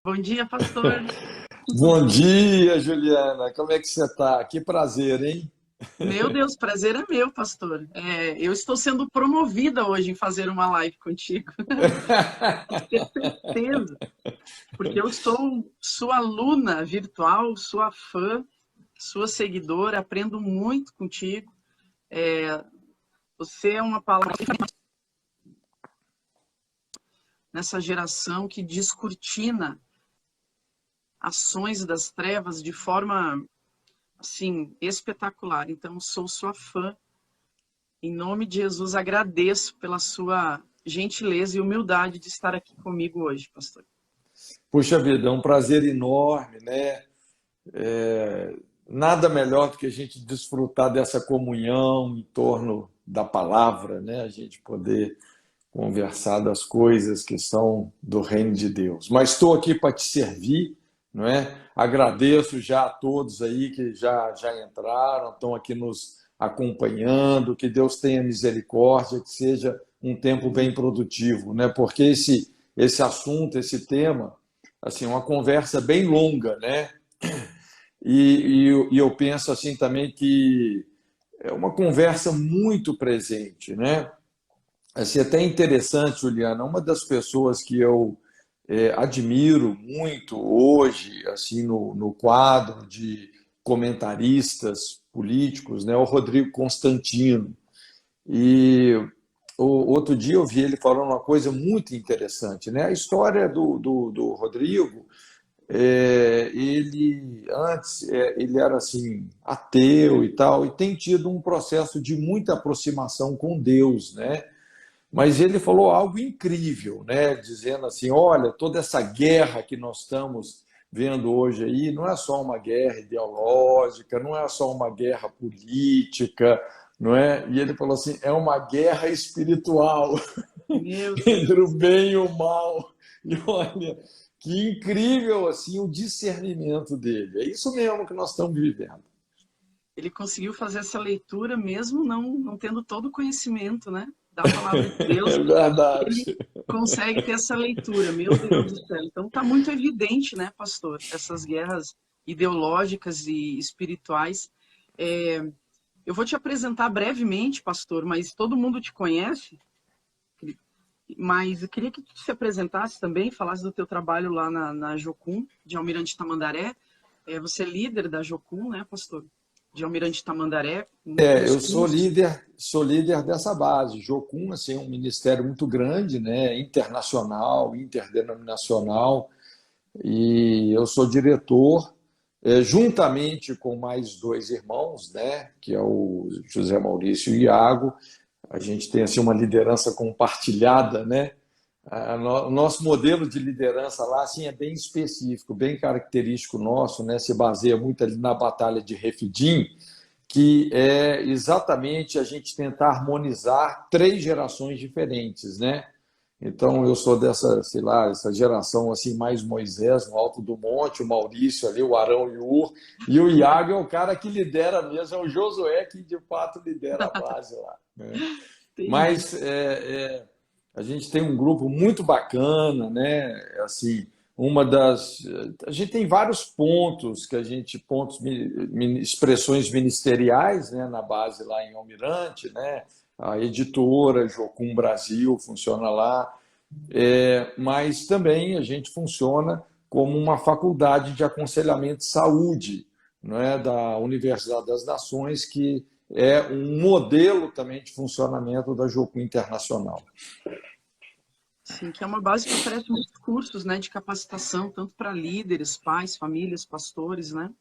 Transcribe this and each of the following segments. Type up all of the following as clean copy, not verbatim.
Bom dia, pastor. Bom dia, Juliana. Como é que você está? Que prazer, hein? Meu Deus, prazer é meu, pastor. Eu estou sendo promovida hoje em fazer uma live contigo. Pode ter certeza, porque eu sou sua aluna virtual, sua fã, sua seguidora, aprendo muito contigo. É, Você é uma palavra nessa geração que descortina ações das trevas de forma assim espetacular. Então, sou sua fã. Em nome de Jesus, agradeço pela sua gentileza e humildade de estar aqui comigo hoje, pastor. Puxa vida, é um prazer enorme, né? Nada melhor do que a gente desfrutar dessa comunhão em torno da palavra, né? A gente poder conversar das coisas que são do reino de Deus. Mas estou aqui para te servir, não é? Agradeço já a todos aí que já entraram, estão aqui nos acompanhando, que Deus tenha misericórdia, que seja um tempo bem produtivo, né? Porque esse assunto, esse tema, assim, uma conversa bem longa, né? E eu penso assim também que é uma conversa muito presente, né? Assim, até interessante, Juliana, uma das pessoas que eu admiro muito hoje, assim, no quadro de comentaristas políticos, né, é o Rodrigo Constantino. E outro dia eu vi ele falando uma coisa muito interessante, né? A história do Rodrigo, ele antes ele era assim ateu e tal, e tem tido um processo de muita aproximação com Deus, né? Mas ele falou algo incrível, né? Dizendo assim: olha, toda essa guerra que nós estamos vendo hoje aí não é só uma guerra ideológica, não é só uma guerra política, não é? E ele falou assim: é uma guerra espiritual Meu entre o Deus. bem e o mal. E olha, que incrível assim o discernimento dele. É isso mesmo que nós estamos vivendo. Ele conseguiu fazer essa leitura mesmo não tendo todo o conhecimento, né, da palavra de Deus. É verdade. Ele consegue ter essa leitura. Meu Deus do céu. Então está muito evidente, né, pastor, essas guerras ideológicas e espirituais. É, eu vou te apresentar brevemente, pastor, mas todo mundo te conhece. Mas eu queria que tu se apresentasse também, falasse do teu trabalho lá na Jocum, de Almirante Tamandaré. Você é líder da Jocum, né, pastor? De Almirante Tamandaré, nos Eu cursos. sou líder dessa base. Jocum, assim, é um ministério muito grande, né? Internacional, interdenominacional, e eu sou diretor, juntamente com mais dois irmãos, né? Que é o José Maurício e o Iago. A gente tem assim uma liderança compartilhada, né? O nosso modelo de liderança lá assim, é bem específico, bem característico nosso, né? Se baseia muito ali na Batalha de Refidim, que é exatamente a gente tentar harmonizar três gerações diferentes, né? Então eu sou dessa, sei lá, essa geração assim mais Moisés no alto do monte, o Maurício ali, o Arão e o Ur, e o Iago é o cara que lidera mesmo, é o Josué que de fato lidera a base lá, né? Entendi. Mas a gente tem um grupo muito bacana, né? Assim, uma das a gente tem vários pontos que a gente expressões ministeriais, né? Na base lá em Almirante, né? A editora Jocum Brasil funciona lá, mas também a gente funciona como uma faculdade de aconselhamento de saúde, não é, da Universidade das Nações, que é um modelo também de funcionamento da Jocum Internacional. Sim, que é uma base que oferece muitos cursos, né, de capacitação, tanto para líderes, pais, famílias, pastores, né?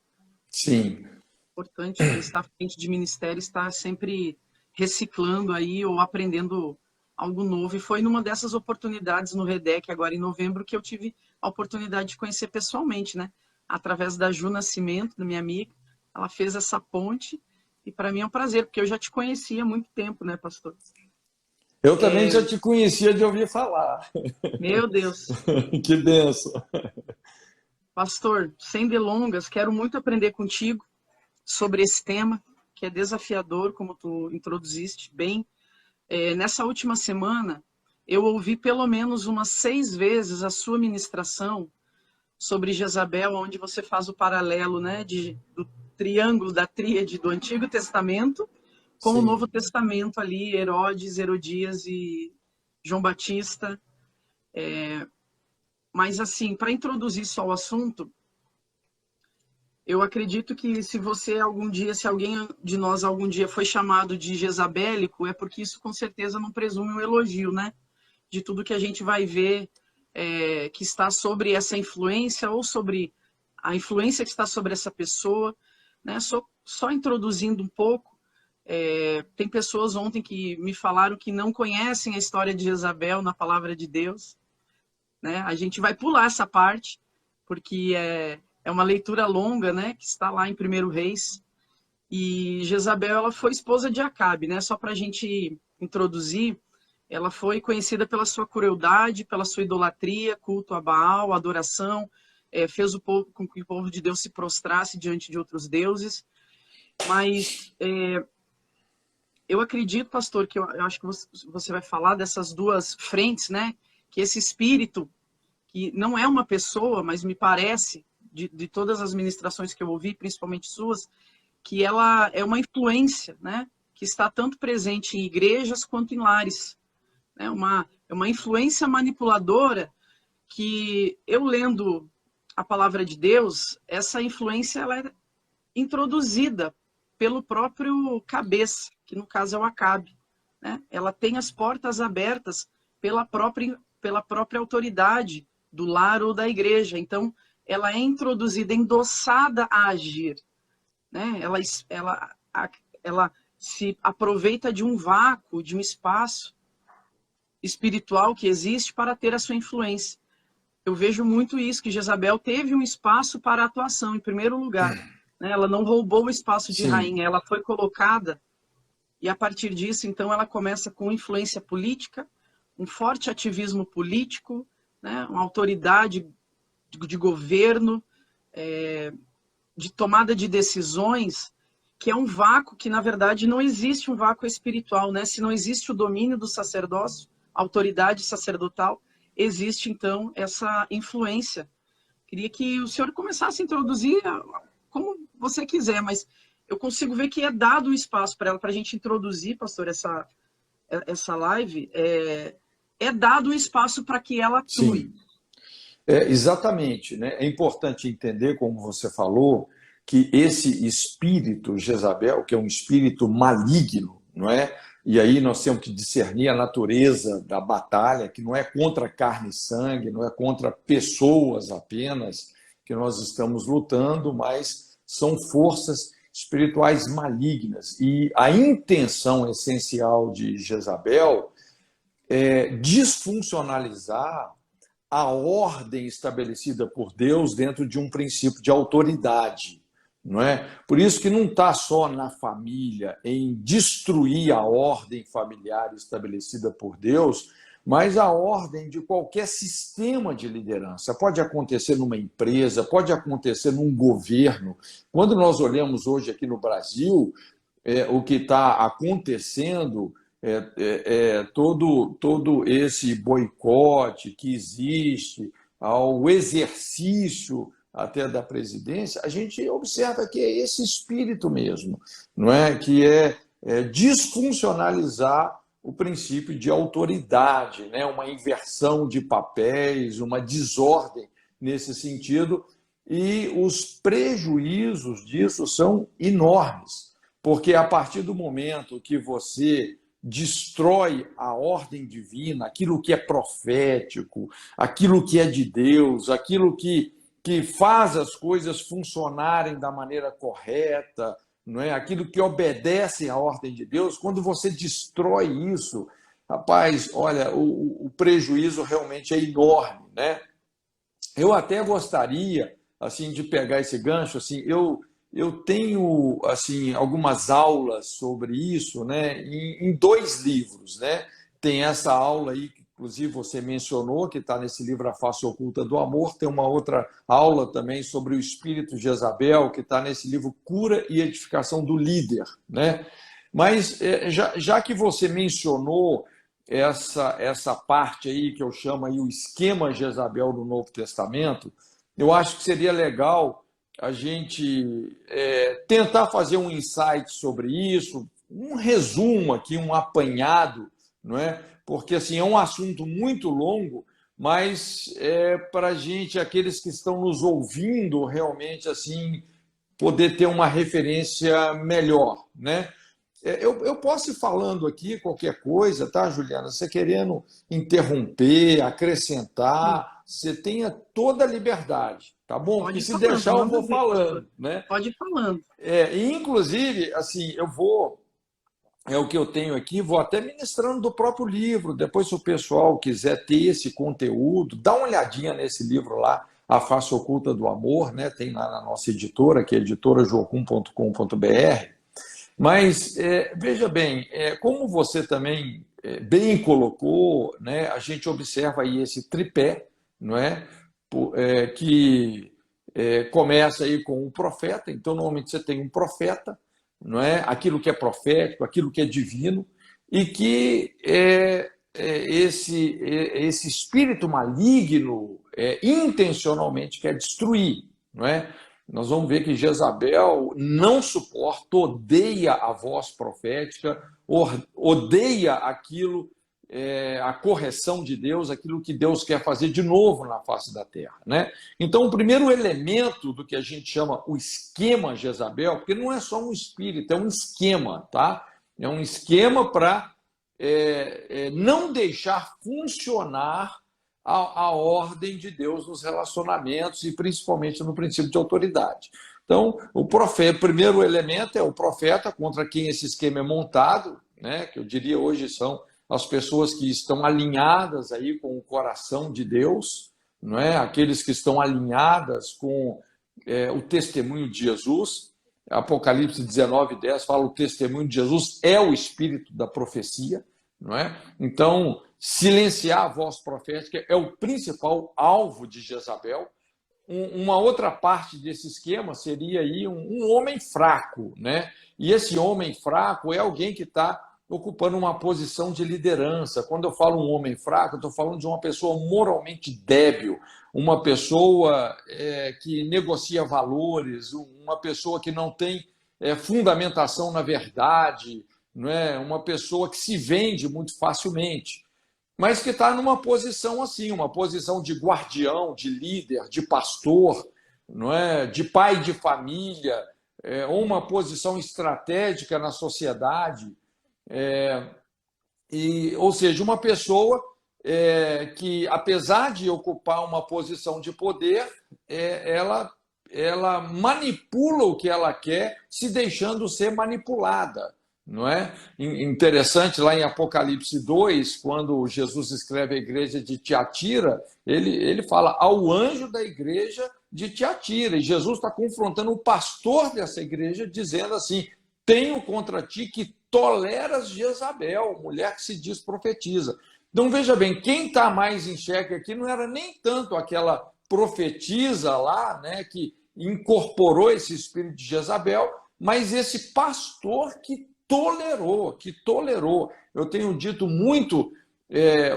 Sim, Importante quem está à frente de ministério estar sempre reciclando aí ou aprendendo algo novo. E foi numa dessas oportunidades no REDEC, agora em novembro, que eu tive a oportunidade de conhecer pessoalmente, né? Através da Ju Nascimento, da minha amiga. Ela fez essa ponte e para mim é um prazer, porque eu já te conhecia há muito tempo, né, pastor? eu também já te conhecia de ouvir falar. Meu Deus. Que benção. Pastor, sem delongas, quero muito aprender contigo sobre esse tema, que é desafiador, como tu introduziste bem. Nessa última semana, eu ouvi pelo menos umas 6 vezes a sua ministração sobre Jezabel, onde você faz o paralelo, né, do triângulo da tríade do Antigo Testamento com o Novo Testamento ali, Herodes, Herodias e João Batista. Mas, assim, para introduzir só o assunto, eu acredito que se alguém de nós algum dia foi chamado de jezabélico, é porque isso com certeza não presume um elogio, né? De tudo que a gente vai ver que está sobre essa influência ou sobre a influência que está sobre essa pessoa, né? Só introduzindo um pouco, tem pessoas ontem que me falaram que não conhecem a história de Jezabel na palavra de Deus, né? A gente vai pular essa parte, porque é uma leitura longa, né? Que está lá em 1 Reis. E Jezabel, ela foi esposa de Acabe, né? Só para a gente introduzir, ela foi conhecida pela sua crueldade, pela sua idolatria, culto a Baal, adoração, fez com que o povo de Deus se prostrasse diante de outros deuses. Mas eu acredito, pastor, que eu acho que você vai falar dessas duas frentes, né? Que esse espírito, que não é uma pessoa, mas me parece, de todas as ministrações que eu ouvi, principalmente suas, que ela é uma influência, né? Que está tanto presente em igrejas quanto em lares. É uma influência manipuladora que, eu lendo a palavra de Deus, essa influência ela é introduzida pelo próprio cabeça, que no caso é o Acabe, né? Ela tem as portas abertas pela própria autoridade do lar ou da igreja. Então, ela é introduzida, endossada a agir, né? Ela se aproveita de um vácuo, de um espaço espiritual que existe para ter a sua influência. Eu vejo muito isso, que Jezabel teve um espaço para atuação, em primeiro lugar, né? Ela não roubou o espaço de rainha, ela foi colocada, e a partir disso, então, ela começa com influência política, um forte ativismo político, né? Uma autoridade de governo, de tomada de decisões, que é um vácuo que, na verdade, não existe um vácuo espiritual, né? Se não existe o domínio do sacerdócio, a autoridade sacerdotal, existe, então, essa influência. Queria que o senhor começasse a introduzir como você quiser, mas eu consigo ver que é dado o espaço para ela, para a gente introduzir, pastor, essa live, é dado o espaço para que ela atue. Sim. Exatamente, né? É importante entender, como você falou, que esse espírito Jezabel, que é um espírito maligno, não é? E aí nós temos que discernir a natureza da batalha, que não é contra carne e sangue, não é contra pessoas apenas que nós estamos lutando, mas são forças espirituais malignas. E a intenção essencial de Jezabel é desfuncionalizar a ordem estabelecida por Deus dentro de um princípio de autoridade, não é? Por isso que não está só na família em destruir a ordem familiar estabelecida por Deus, mas a ordem de qualquer sistema de liderança. Pode acontecer numa empresa, pode acontecer num governo. Quando nós olhamos hoje aqui no Brasil, o que está acontecendo, todo esse boicote que existe ao exercício até da presidência, a gente observa que é esse espírito mesmo, não é? Que é desfuncionalizar o princípio de autoridade, né? Uma inversão de papéis, uma desordem nesse sentido, e os prejuízos disso são enormes, porque a partir do momento que você destrói a ordem divina, aquilo que é profético, aquilo que é de Deus, aquilo que faz as coisas funcionarem da maneira correta, não é? Aquilo que obedece à ordem de Deus, quando você destrói isso, rapaz, olha, o prejuízo realmente é enorme, né? Eu até gostaria, assim, de pegar esse gancho, assim, eu tenho, assim, algumas aulas sobre isso, né, em 2 livros, né? Tem essa aula aí, que inclusive você mencionou, que está nesse livro A Face Oculta do Amor. Tem uma outra aula também sobre o espírito de Jezabel, que está nesse livro Cura e Edificação do Líder, né? Mas já que você mencionou essa parte aí que eu chamo aí o esquema Jezabel do Novo Testamento, eu acho que seria legal a gente tentar fazer um insight sobre isso, um resumo aqui, um apanhado, não é? Porque assim, é um assunto muito longo, mas para a gente, aqueles que estão nos ouvindo, realmente assim, poder ter uma referência melhor, né? Eu posso ir falando aqui qualquer coisa, tá, Juliana? Você querendo interromper, acrescentar, você tenha toda a liberdade, tá bom? Porque Pode ir se falando, deixar, eu manda vou ver, pastor. falando, né? Pode ir falando. E, inclusive, assim, eu vou, é o que eu tenho aqui, vou até ministrando do próprio livro. Depois, se o pessoal quiser ter esse conteúdo, dá uma olhadinha nesse livro lá, A Face Oculta do Amor, né? Tem lá na nossa editora, que é editorajocum.com.br. Mas veja bem, como você também bem colocou, né, a gente observa aí esse tripé, não é? Que começa aí com o profeta. Então, normalmente você tem um profeta, não é? Aquilo que é profético, aquilo que é divino, e que esse espírito maligno intencionalmente quer destruir, não é? Nós vamos ver que Jezabel não suporta, odeia a voz profética, odeia aquilo, a correção de Deus, aquilo que Deus quer fazer de novo na face da terra, né? Então, o primeiro elemento do que a gente chama o esquema Jezabel, porque não é só um espírito, é um esquema, tá? É um esquema para não deixar funcionar a ordem de Deus nos relacionamentos e principalmente no princípio de autoridade. Então, o primeiro elemento é o profeta, contra quem esse esquema é montado, né? Que eu diria hoje são as pessoas que estão alinhadas aí com o coração de Deus, não é? Aqueles que estão alinhadas com o testemunho de Jesus. Apocalipse 19:10 fala: o testemunho de Jesus é o espírito da profecia, não é? Então, silenciar a voz profética é o principal alvo de Jezabel. Uma outra parte desse esquema seria aí um homem fraco, né? E esse homem fraco é alguém que está ocupando uma posição de liderança. Quando eu falo um homem fraco, eu estou falando de uma pessoa moralmente débil, uma pessoa que negocia valores, uma pessoa que não tem fundamentação na verdade, não é? Uma pessoa que se vende muito facilmente, mas que está numa posição assim, uma posição de guardião, de líder, de pastor, não é? De pai de família, ou uma posição estratégica na sociedade. Ou seja, uma pessoa que, apesar de ocupar uma posição de poder, ela manipula o que ela quer, se deixando ser manipulada. Não é? Interessante, lá em Apocalipse 2, quando Jesus escreve a igreja de Tiatira, ele fala ao anjo da igreja de Tiatira, e Jesus está confrontando o pastor dessa igreja, dizendo assim: tenho contra ti que toleras Jezabel, mulher que se diz profetiza. Então, veja bem, quem está mais em xeque aqui não era nem tanto aquela profetisa lá, né, que incorporou esse espírito de Jezabel, mas esse pastor que tolerou. Eu tenho dito muito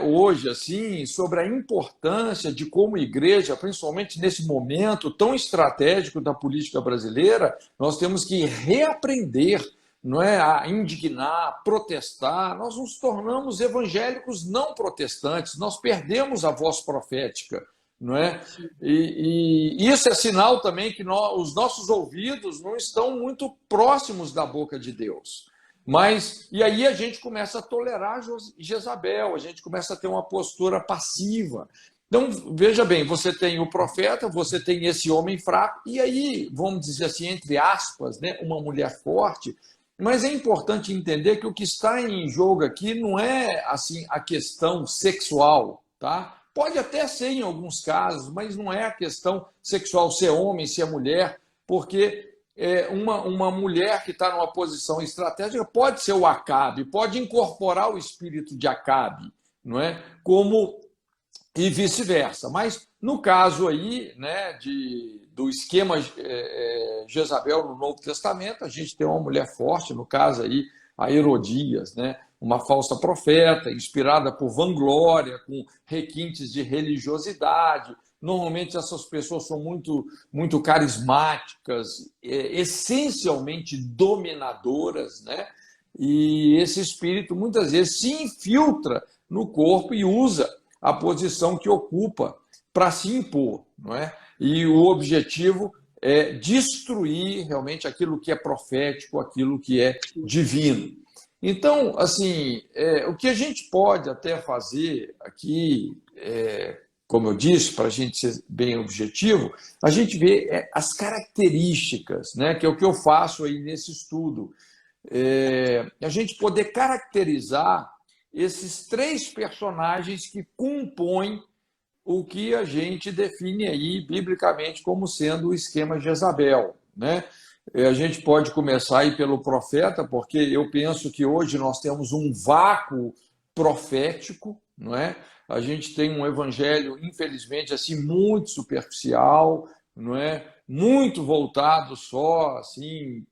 hoje assim sobre a importância de, como igreja, principalmente nesse momento tão estratégico da política brasileira, nós temos que reaprender, não é, a indignar, a protestar. Nós nos tornamos evangélicos não protestantes, nós perdemos a voz profética. Não é? E isso é sinal também que os nossos ouvidos não estão muito próximos da boca de Deus. E aí a gente começa a tolerar Jezabel, a gente começa a ter uma postura passiva. Então, veja bem, você tem o profeta, você tem esse homem fraco, e aí, vamos dizer assim, entre aspas, né, uma mulher forte. Mas é importante entender que o que está em jogo aqui não é assim a questão sexual, tá? Pode até ser em alguns casos, mas não é a questão sexual, se é homem, se é mulher, porque uma mulher que está numa posição estratégica pode ser o Acabe, pode incorporar o espírito de Acabe, não é? E vice-versa. Mas no caso aí, né, do esquema Jezabel no Novo Testamento, a gente tem uma mulher forte, no caso aí, a Herodias, né? Uma falsa profeta, inspirada por vanglória, com requintes de religiosidade, Normalmente essas pessoas são muito carismáticas, essencialmente dominadoras, né? E esse espírito muitas vezes se infiltra no corpo e usa a posição que ocupa para se impor, não é? E o objetivo é destruir realmente aquilo que é profético, aquilo que é divino. Então, assim, o que a gente pode até fazer aqui, como eu disse, para a gente ser bem objetivo, a gente vê as características, né, que é o que eu faço aí nesse estudo. A gente poder caracterizar esses 3 personagens que compõem o que a gente define aí biblicamente como sendo o esquema Jezabel, né? A gente pode começar aí pelo profeta, porque eu penso que hoje nós temos um vácuo profético, não é? A gente tem um evangelho, infelizmente, assim, muito superficial, não é? Muito voltado só assim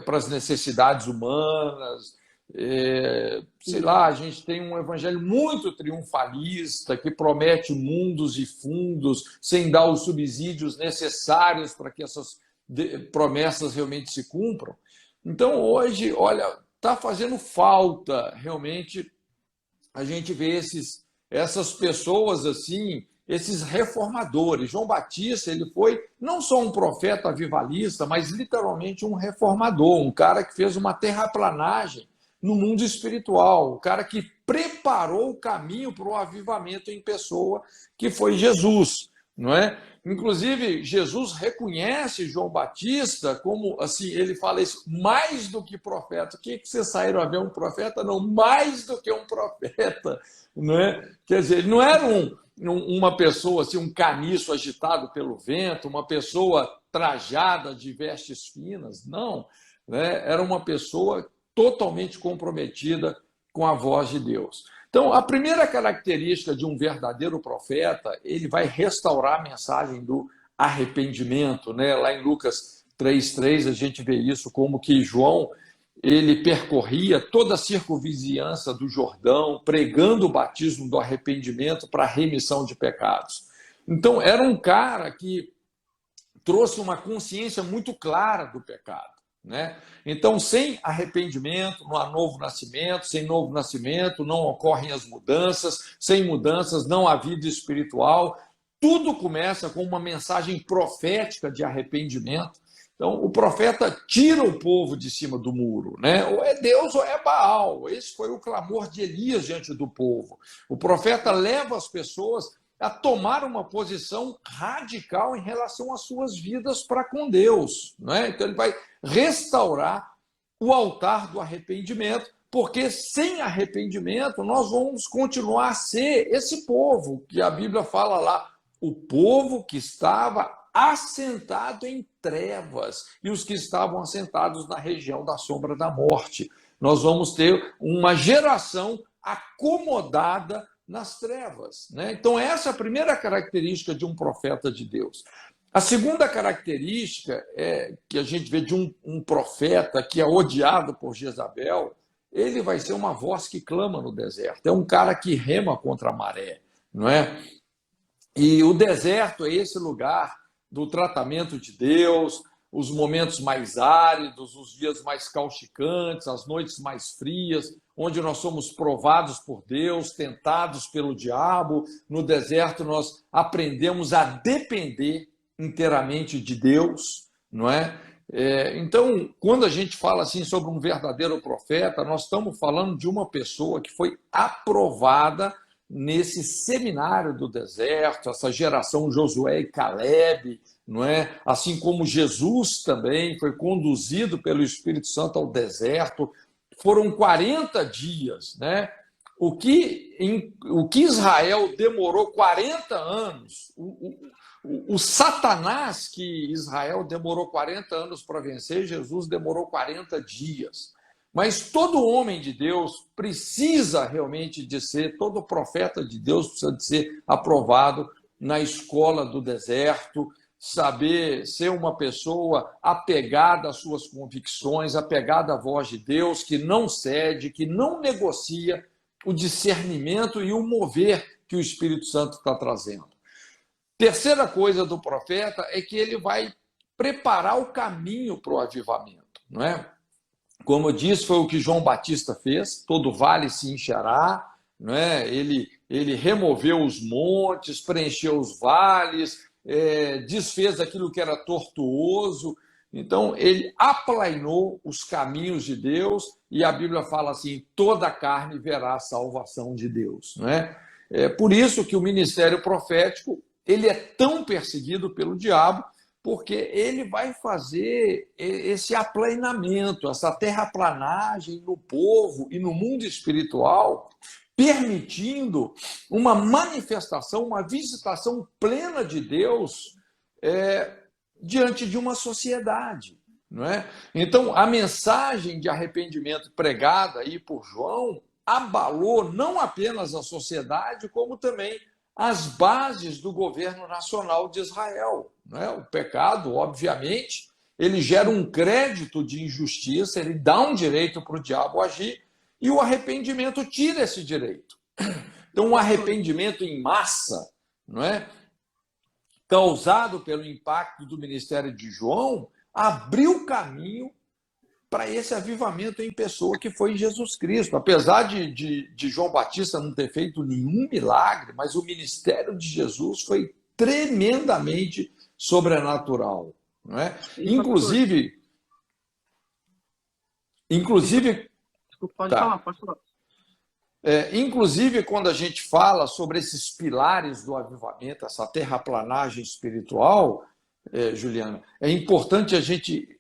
para as necessidades humanas. Sei lá, a gente tem um evangelho muito triunfalista que promete mundos e fundos sem dar os subsídios necessários para que essas promessas realmente se cumpram. Então, hoje, olha, está fazendo falta realmente a gente ver essas pessoas assim, esses reformadores. João Batista, ele foi não só um profeta avivalista, mas literalmente um reformador, um cara que fez uma terraplanagem no mundo espiritual, o cara que preparou o caminho para o avivamento em pessoa, que foi Jesus, não é? Inclusive, Jesus reconhece João Batista como, assim, ele fala isso, mais do que profeta. O que vocês saíram a ver um profeta? Não, mais do que um profeta, não é? Quer dizer, ele não era uma pessoa, assim, um caniço agitado pelo vento, uma pessoa trajada de vestes finas, não, né? Era uma pessoa totalmente comprometida com a voz de Deus. Então, a primeira característica de um verdadeiro profeta, ele vai restaurar a mensagem do arrependimento, né? Lá em Lucas 3:3, a gente vê isso como que João, ele percorria toda a circunvizinhança do Jordão, pregando o batismo do arrependimento para a remissão de pecados. Então, era um cara que trouxe uma consciência muito clara do pecado, né? Então, sem arrependimento, não há novo nascimento, sem novo nascimento não ocorrem as mudanças, sem mudanças não há vida espiritual. Tudo começa com uma mensagem profética de arrependimento. Então, o profeta tira o povo de cima do muro, né? Ou é Deus ou é Baal. Esse foi o clamor de Elias diante do povo. O profeta leva as pessoas a tomar uma posição radical em relação às suas vidas para com Deus, né? Então, ele vai restaurar o altar do arrependimento, porque sem arrependimento nós vamos continuar a ser esse povo que a Bíblia fala lá, o povo que estava assentado em trevas e os que estavam assentados na região da sombra da morte. Nós vamos ter uma geração acomodada nas trevas, né? Então, essa é a primeira característica de um profeta de Deus. A segunda característica que a gente vê de um profeta que é odiado por Jezabel, ele vai ser uma voz que clama no deserto. É um cara que rema contra a maré, não é? E o deserto é esse lugar do tratamento de Deus, os momentos mais áridos, os dias mais causticantes, as noites mais frias, onde nós somos provados por Deus, tentados pelo diabo. No deserto nós aprendemos a depender inteiramente de Deus, não é? Então, quando a gente fala assim sobre um verdadeiro profeta, nós estamos falando de uma pessoa que foi aprovada nesse seminário do deserto, essa geração Josué e Caleb, não é? Assim como Jesus também foi conduzido pelo Espírito Santo ao deserto. Foram 40 dias, né? O que Israel demorou 40 anos, o Satanás que Israel demorou 40 anos para vencer, Jesus demorou 40 dias. Mas todo homem de Deus precisa realmente de ser, todo profeta de Deus precisa de ser aprovado na escola do deserto, saber ser uma pessoa apegada às suas convicções, apegada à voz de Deus, que não cede, que não negocia o discernimento e o mover que o Espírito Santo está trazendo. Terceira coisa do profeta é que ele vai preparar o caminho para o avivamento, não é? Como eu disse, foi o que João Batista fez, todo vale se encherá, não é? Ele removeu os montes, preencheu os vales, desfez aquilo que era tortuoso. Então, ele aplainou os caminhos de Deus, e a Bíblia fala assim: toda a carne verá a salvação de Deus. Não é? É por isso que o ministério profético ele é tão perseguido pelo diabo, porque ele vai fazer esse aplainamento, essa terraplanagem no povo e no mundo espiritual, permitindo uma manifestação, uma visitação plena de Deus diante de uma sociedade. Não é? Então, a mensagem de arrependimento pregada aí por João abalou não apenas a sociedade, como também as bases do governo nacional de Israel. Não é? O pecado, obviamente, ele gera um crédito de injustiça, ele dá um direito para o diabo agir, e o arrependimento tira esse direito. Então, um arrependimento em massa, não é? Causado pelo impacto do ministério de João, abriu caminho para esse avivamento em pessoa que foi Jesus Cristo. Apesar de João Batista não ter feito nenhum milagre, mas o ministério de Jesus foi tremendamente sobrenatural. Não é? Inclusive, pode falar, pode falar. Inclusive, quando a gente fala sobre esses pilares do avivamento, essa terraplanagem espiritual, Juliana, é importante a gente...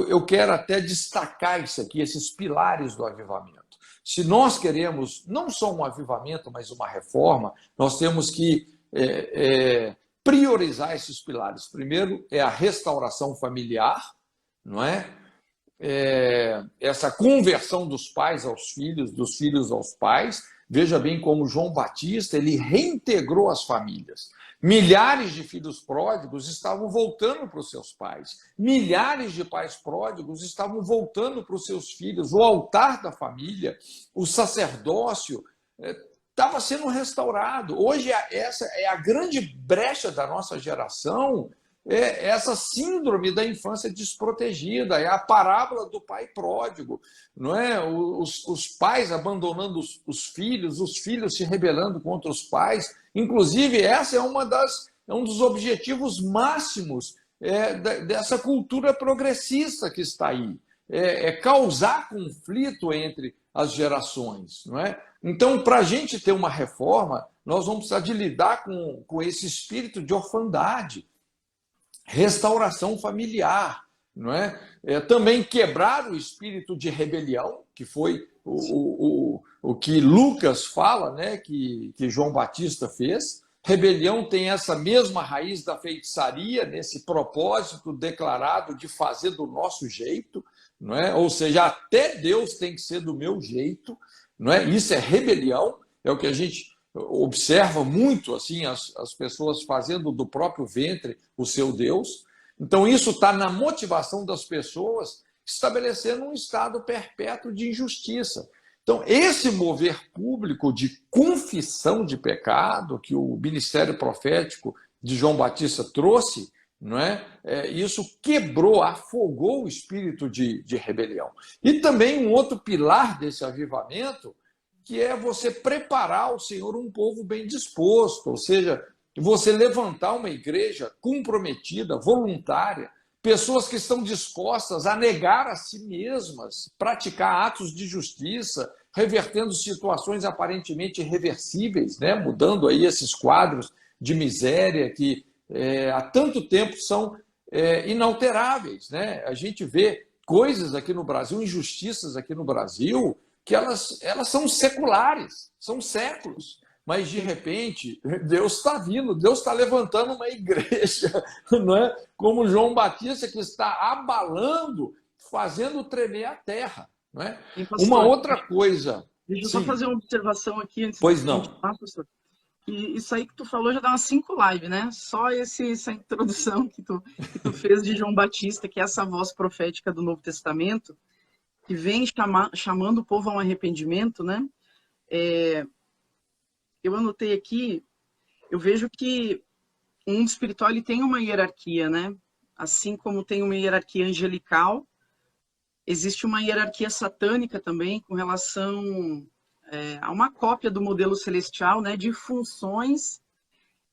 Eu quero até destacar isso aqui, esses pilares do avivamento. Se nós queremos não só um avivamento, mas uma reforma, nós temos que priorizar esses pilares. Primeiro é a restauração familiar, não é? Essa conversão dos pais aos filhos, dos filhos aos pais. Veja bem como João Batista ele reintegrou as famílias. Milhares de filhos pródigos estavam voltando para os seus pais. Milhares de pais pródigos estavam voltando para os seus filhos. O altar da família, o sacerdócio, estava sendo restaurado. Hoje, essa é a grande brecha da nossa geração, essa síndrome da infância desprotegida, é a parábola do pai pródigo, não é? Os pais abandonando os filhos se rebelando contra os pais. Inclusive, essa é um dos objetivos máximos dessa cultura progressista que está aí, causar conflito entre as gerações, não é? Então, para a gente ter uma reforma, nós vamos precisar de lidar com esse espírito de orfandade, restauração familiar, não é? Também quebrar o espírito de rebelião, que foi o que Lucas fala, né, que João Batista fez. Rebelião tem essa mesma raiz da feitiçaria, nesse propósito declarado de fazer do nosso jeito, não é? Ou seja, até Deus tem que ser do meu jeito, não é? Isso é rebelião, é o que a gente observa muito assim as pessoas fazendo do próprio ventre o seu Deus. Então isso está na motivação das pessoas, estabelecendo um estado perpétuo de injustiça. Então esse mover público de confissão de pecado que o ministério profético de João Batista trouxe, não é? Isso quebrou, afogou o espírito de rebelião. E também um outro pilar desse avivamento, que é você preparar ao Senhor um povo bem disposto, ou seja, você levantar uma igreja comprometida, voluntária, pessoas que estão dispostas a negar a si mesmas, praticar atos de justiça, revertendo situações aparentemente irreversíveis, né? Mudando aí esses quadros de miséria que há tanto tempo são inalteráveis, né? A gente vê coisas aqui no Brasil, injustiças aqui no Brasil, que elas são seculares, são séculos, mas de repente Deus está vindo, Deus está levantando uma igreja, não é? Como João Batista, que está abalando, fazendo tremer a terra, não é? Pastor, uma outra coisa. Deixa eu só fazer uma observação aqui antes pois de não. continuar, pastor. E isso aí que tu falou já dá umas 5 lives, né? Só essa introdução que tu fez de João Batista, que é essa voz profética do Novo Testamento, que vem chamando o povo a um arrependimento, né? Eu anotei aqui, eu vejo que o mundo espiritual ele tem uma hierarquia, né? Assim como tem uma hierarquia angelical, existe uma hierarquia satânica também com relação a uma cópia do modelo celestial, né? De funções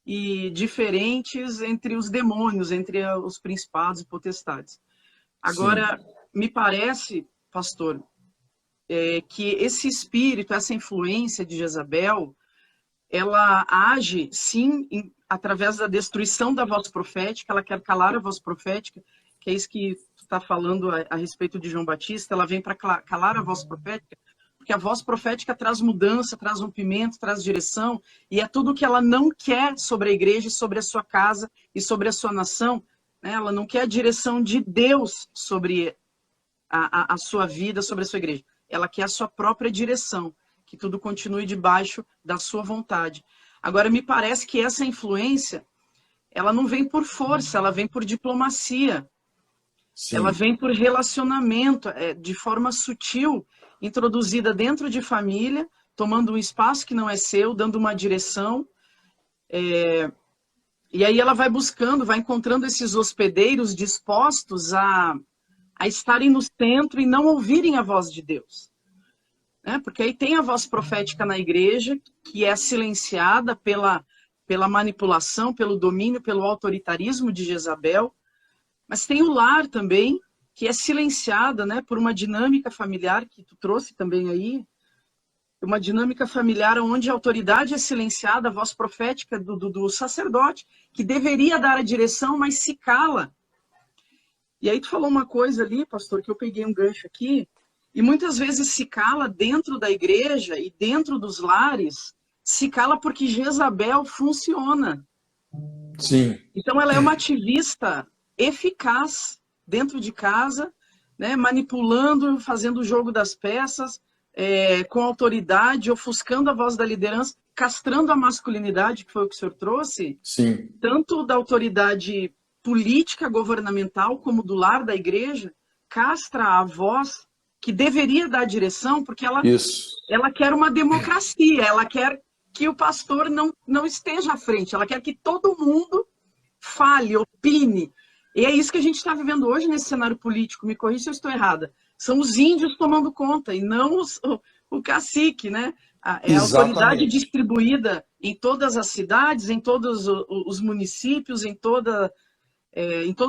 e diferentes entre os demônios, entre os principados e potestades. Agora, Sim. me parece, pastor, que esse espírito, essa influência de Jezabel, ela age, sim, através da destruição da voz profética, ela quer calar a voz profética, que é isso que tu está falando a respeito de João Batista, ela vem para calar a voz profética, porque a voz profética traz mudança, traz rompimento, traz direção, e é tudo que ela não quer sobre a igreja, sobre a sua casa e sobre a sua nação, né? Ela não quer a direção de Deus sobre a sua vida, sobre a sua igreja. Ela quer a sua própria direção, que tudo continue debaixo da sua vontade. Agora, me parece que essa influência, ela não vem por força, ela vem por diplomacia. Sim. Ela vem por relacionamento, de forma sutil, introduzida dentro de família, tomando um espaço que não é seu, dando uma direção. E aí ela vai buscando, vai encontrando esses hospedeiros dispostos a estarem no centro e não ouvirem a voz de Deus. Porque aí tem a voz profética na igreja, que é silenciada pela manipulação, pelo domínio, pelo autoritarismo de Jezabel, mas tem o lar também, que é silenciada, né, por uma dinâmica familiar, que tu trouxe também aí, uma dinâmica familiar onde a autoridade é silenciada, a voz profética do sacerdote, que deveria dar a direção, mas se cala. E aí tu falou uma coisa ali, pastor, que eu peguei um gancho aqui, e muitas vezes se cala dentro da igreja e dentro dos lares, se cala porque Jezabel funciona. Sim. Então ela é uma ativista eficaz dentro de casa, né, manipulando, fazendo o jogo das peças, com autoridade, ofuscando a voz da liderança, castrando a masculinidade, que foi o que o senhor trouxe. Sim. Tanto da autoridade política, governamental, como do lar da igreja, castra a voz que deveria dar direção, porque ela quer uma democracia, ela quer que o pastor não esteja à frente, ela quer que todo mundo fale, opine. E é isso que a gente está vivendo hoje nesse cenário político, me corrija se eu estou errada. São os índios tomando conta e não o cacique, né? É a autoridade distribuída em todas as cidades, em todos os municípios, em todos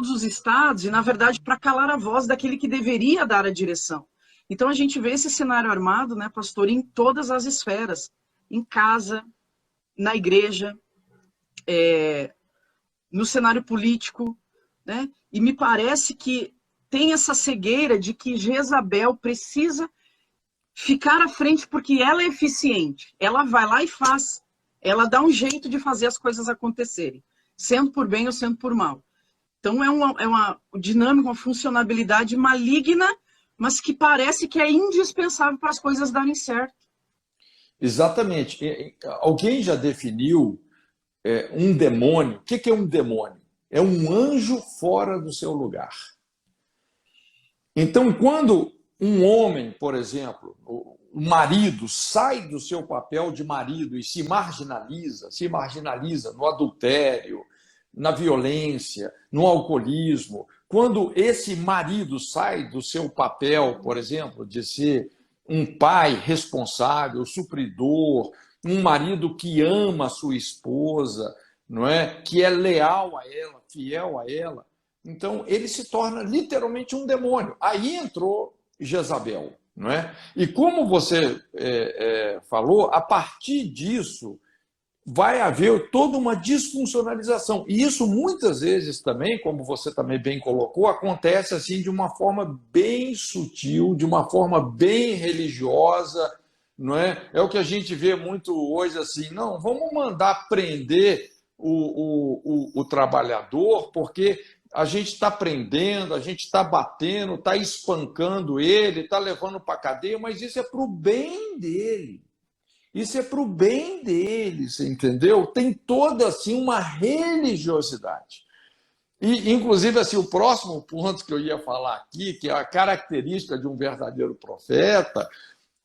os estados, e na verdade para calar a voz daquele que deveria dar a direção. Então a gente vê esse cenário armado, né, pastor, em todas as esferas, em casa, na igreja, no cenário político, né? E me parece que tem essa cegueira de que Jezabel precisa ficar à frente porque ela é eficiente. Ela vai lá e faz. Ela dá um jeito de fazer as coisas acontecerem, sendo por bem ou sendo por mal. Então é uma dinâmica, uma funcionalidade maligna, mas que parece que é indispensável para as coisas darem certo. Exatamente. Alguém já definiu um demônio? O que é um demônio? É um anjo fora do seu lugar. Então, quando um homem, por exemplo, o marido sai do seu papel de marido e se marginaliza no adultério, na violência, no alcoolismo, quando esse marido sai do seu papel, por exemplo, de ser um pai responsável, supridor, um marido que ama a sua esposa, não é? Que é leal a ela, fiel a ela, então ele se torna literalmente um demônio. Aí entrou Jezabel, não é? E como você falou, a partir disso vai haver toda uma disfuncionalização. E isso muitas vezes também, como você também bem colocou, acontece assim de uma forma bem sutil, de uma forma bem religiosa, não é? É o que a gente vê muito hoje assim, não, vamos mandar prender o trabalhador, porque a gente está prendendo, a gente está batendo, está espancando ele, está levando para a cadeia, mas isso é para o bem dele. Isso é para o bem deles, entendeu? Tem toda assim uma religiosidade. E, inclusive, assim, o próximo ponto que eu ia falar aqui, que é a característica de um verdadeiro profeta,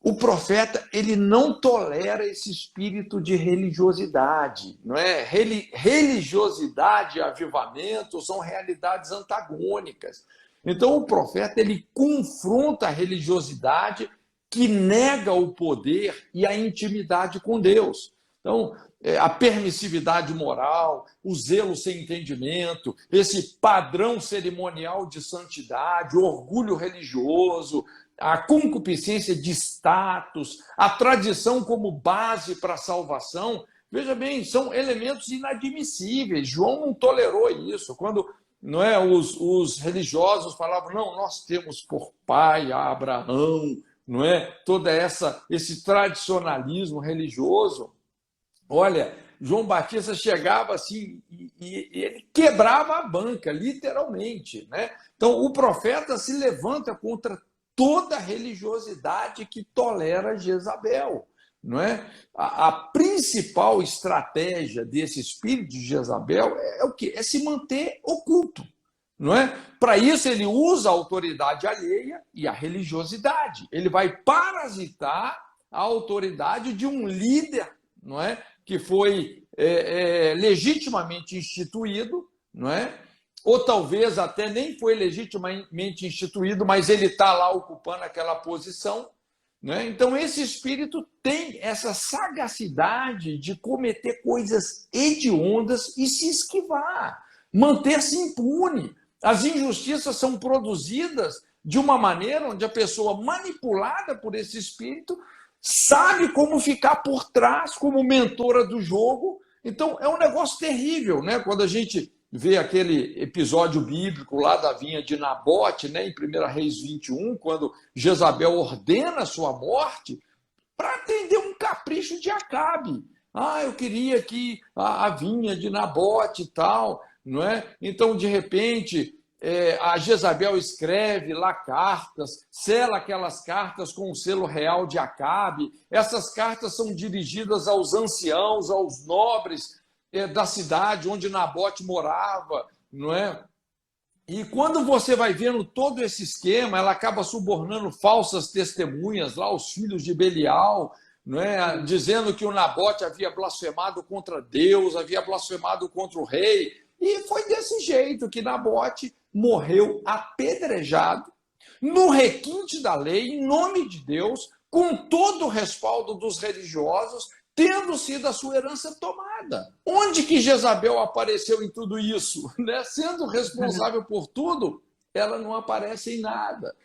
o profeta, ele não tolera esse espírito de religiosidade, não é? Religiosidade e avivamento são realidades antagônicas. Então, o profeta, ele confronta a religiosidade que nega o poder e a intimidade com Deus. Então, a permissividade moral, o zelo sem entendimento, esse padrão cerimonial de santidade, o orgulho religioso, a concupiscência de status, a tradição como base para a salvação, veja bem, são elementos inadmissíveis. João não tolerou isso. Quando não é, os religiosos falavam, não, nós temos por pai a Abraão, não é? Todo esse tradicionalismo religioso. Olha, João Batista chegava assim e ele quebrava a banca, literalmente, né? Então, o profeta se levanta contra toda a religiosidade que tolera Jezabel, não é? A principal estratégia desse espírito de Jezabel é o quê? É se manter oculto, não é? Para isso ele usa a autoridade alheia e a religiosidade. Ele vai parasitar a autoridade de um líder, não é? Que foi legitimamente instituído, não é? Ou talvez até nem foi legitimamente instituído, mas ele está lá ocupando aquela posição, né? Então, esse espírito tem essa sagacidade de cometer coisas hediondas e se esquivar, manter-se impune. As injustiças são produzidas de uma maneira onde a pessoa manipulada por esse espírito sabe como ficar por trás, como mentora do jogo. Então, é um negócio terrível, né? Quando a gente vê aquele episódio bíblico lá da vinha de Nabote, né, em 1 Reis 21, quando Jezabel ordena a sua morte para atender um capricho de Acabe. Ah, eu queria que a vinha de Nabote e tal, não é? Então, de repente, a Jezabel escreve lá cartas, sela aquelas cartas com o selo real de Acabe. Essas cartas são dirigidas aos anciãos, aos nobres da cidade onde Nabote morava, não é? E quando você vai vendo todo esse esquema, ela acaba subornando falsas testemunhas, lá os filhos de Belial, não é? Dizendo que o Nabote havia blasfemado contra Deus, havia blasfemado contra o rei. E foi desse jeito que Nabote morreu apedrejado, no requinte da lei, em nome de Deus, com todo o respaldo dos religiosos, tendo sido a sua herança tomada. Onde que Jezabel apareceu em tudo isso? Né? Sendo responsável por tudo, ela não aparece em nada.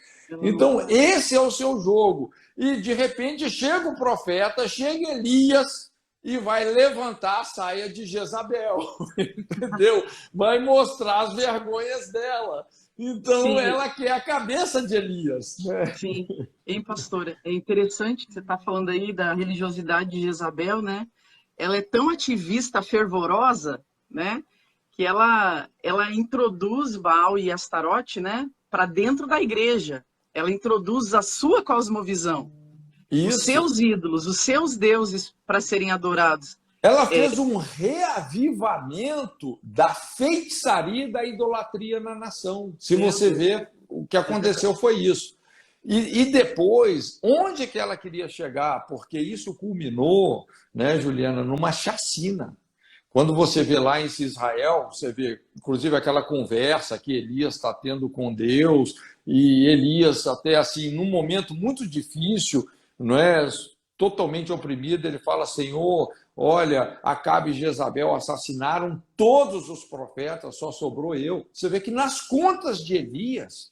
Então, esse é o seu jogo. E, de repente, chega o profeta, chega Elias e vai levantar a saia de Jezabel, entendeu? Vai mostrar as vergonhas dela. Então, sim, ela quer a cabeça de Elias. Né? Sim, hein, pastora? É interessante que você está falando aí da religiosidade de Jezabel, né? Ela é tão ativista, fervorosa, né? Que ela introduz Baal e Astarote, né? Para dentro da igreja. Ela introduz a sua cosmovisão. Isso. Os seus ídolos, os seus deuses para serem adorados. Ela fez um reavivamento da feitiçaria e da idolatria na nação. Se você ver, o que aconteceu foi isso. E depois, onde que ela queria chegar? Porque isso culminou, né, Juliana, numa chacina. Quando você vê lá em Israel, você vê, inclusive, aquela conversa que Elias está tendo com Deus, e Elias, até assim, num momento muito difícil, não é, totalmente oprimido, ele fala, Senhor, olha, Acabe e Jezabel assassinaram todos os profetas, só sobrou eu. Você vê que nas contas de Elias,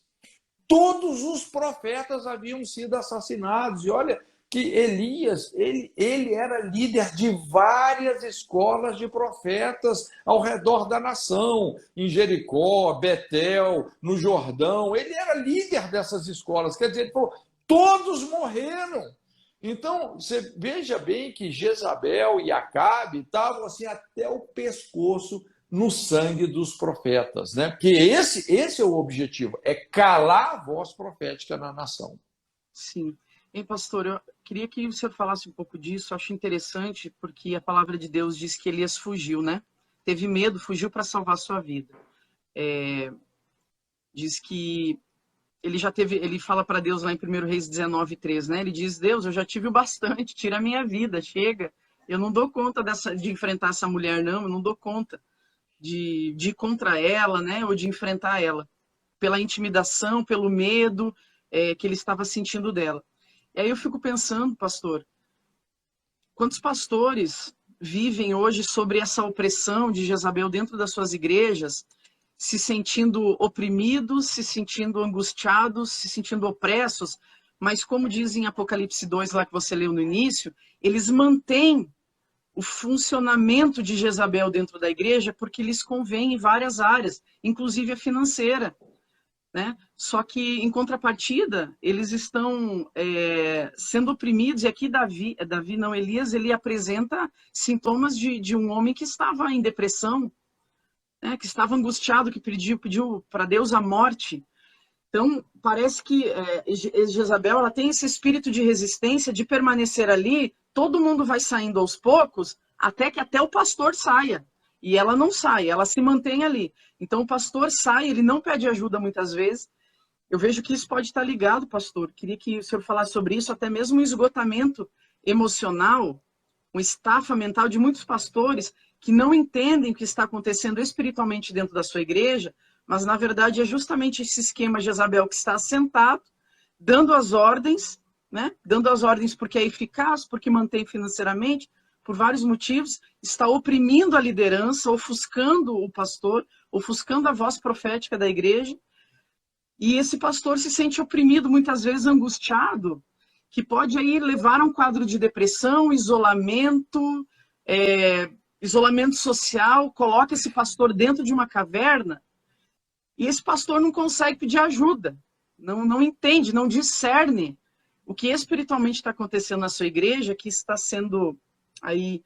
todos os profetas haviam sido assassinados. E olha que Elias, ele era líder de várias escolas de profetas ao redor da nação, em Jericó, Betel, no Jordão. Ele era líder dessas escolas. Quer dizer, ele falou, todos morreram. Então, você veja bem que Jezabel e Acabe estavam assim até o pescoço no sangue dos profetas, né? Porque esse é o objetivo, é calar a voz profética na nação. Sim. Hein, pastor, eu queria que o senhor falasse um pouco disso, eu acho interessante, porque a palavra de Deus diz que Elias fugiu, né? Teve medo, fugiu para salvar a sua vida. Diz que ele fala para Deus lá em 1 Reis 19:3, né? Ele diz: Deus, eu já tive o bastante, tira a minha vida, chega. Eu não dou conta de enfrentar essa mulher, não, eu não dou conta de ir contra ela, né? Ou de enfrentar ela, pela intimidação, pelo medo que ele estava sentindo dela. E aí eu fico pensando, pastor, quantos pastores vivem hoje sobre essa opressão de Jezabel dentro das suas igrejas, se sentindo oprimidos, se sentindo angustiados, se sentindo opressos, mas como diz em Apocalipse 2, lá que você leu no início, eles mantêm o funcionamento de Jezabel dentro da igreja porque lhes convém em várias áreas, inclusive a financeira, né? Só que, em contrapartida, eles estão sendo oprimidos, e aqui Elias, ele apresenta sintomas de um homem que estava em depressão, né? Que estava angustiado, que pediu para Deus a morte. Então, parece que Jezabel, ela tem esse espírito de resistência, de permanecer ali, todo mundo vai saindo aos poucos, até que até o pastor saia. E ela não sai, ela se mantém ali. Então, o pastor sai, ele não pede ajuda muitas vezes. Eu vejo que isso pode estar ligado, pastor. Queria que o senhor falasse sobre isso, até mesmo um esgotamento emocional, uma estafa mental de muitos pastores que não entendem o que está acontecendo espiritualmente dentro da sua igreja, mas, na verdade, é justamente esse esquema Jezabel que está sentado, dando as ordens, né? Dando as ordens porque é eficaz, porque mantém financeiramente, por vários motivos, está oprimindo a liderança, ofuscando o pastor, ofuscando a voz profética da igreja. E esse pastor se sente oprimido, muitas vezes angustiado, que pode aí levar a um quadro de depressão, isolamento, isolamento social, coloca esse pastor dentro de uma caverna, e esse pastor não consegue pedir ajuda, não entende, não discerne o que espiritualmente está acontecendo na sua igreja, que está sendo aí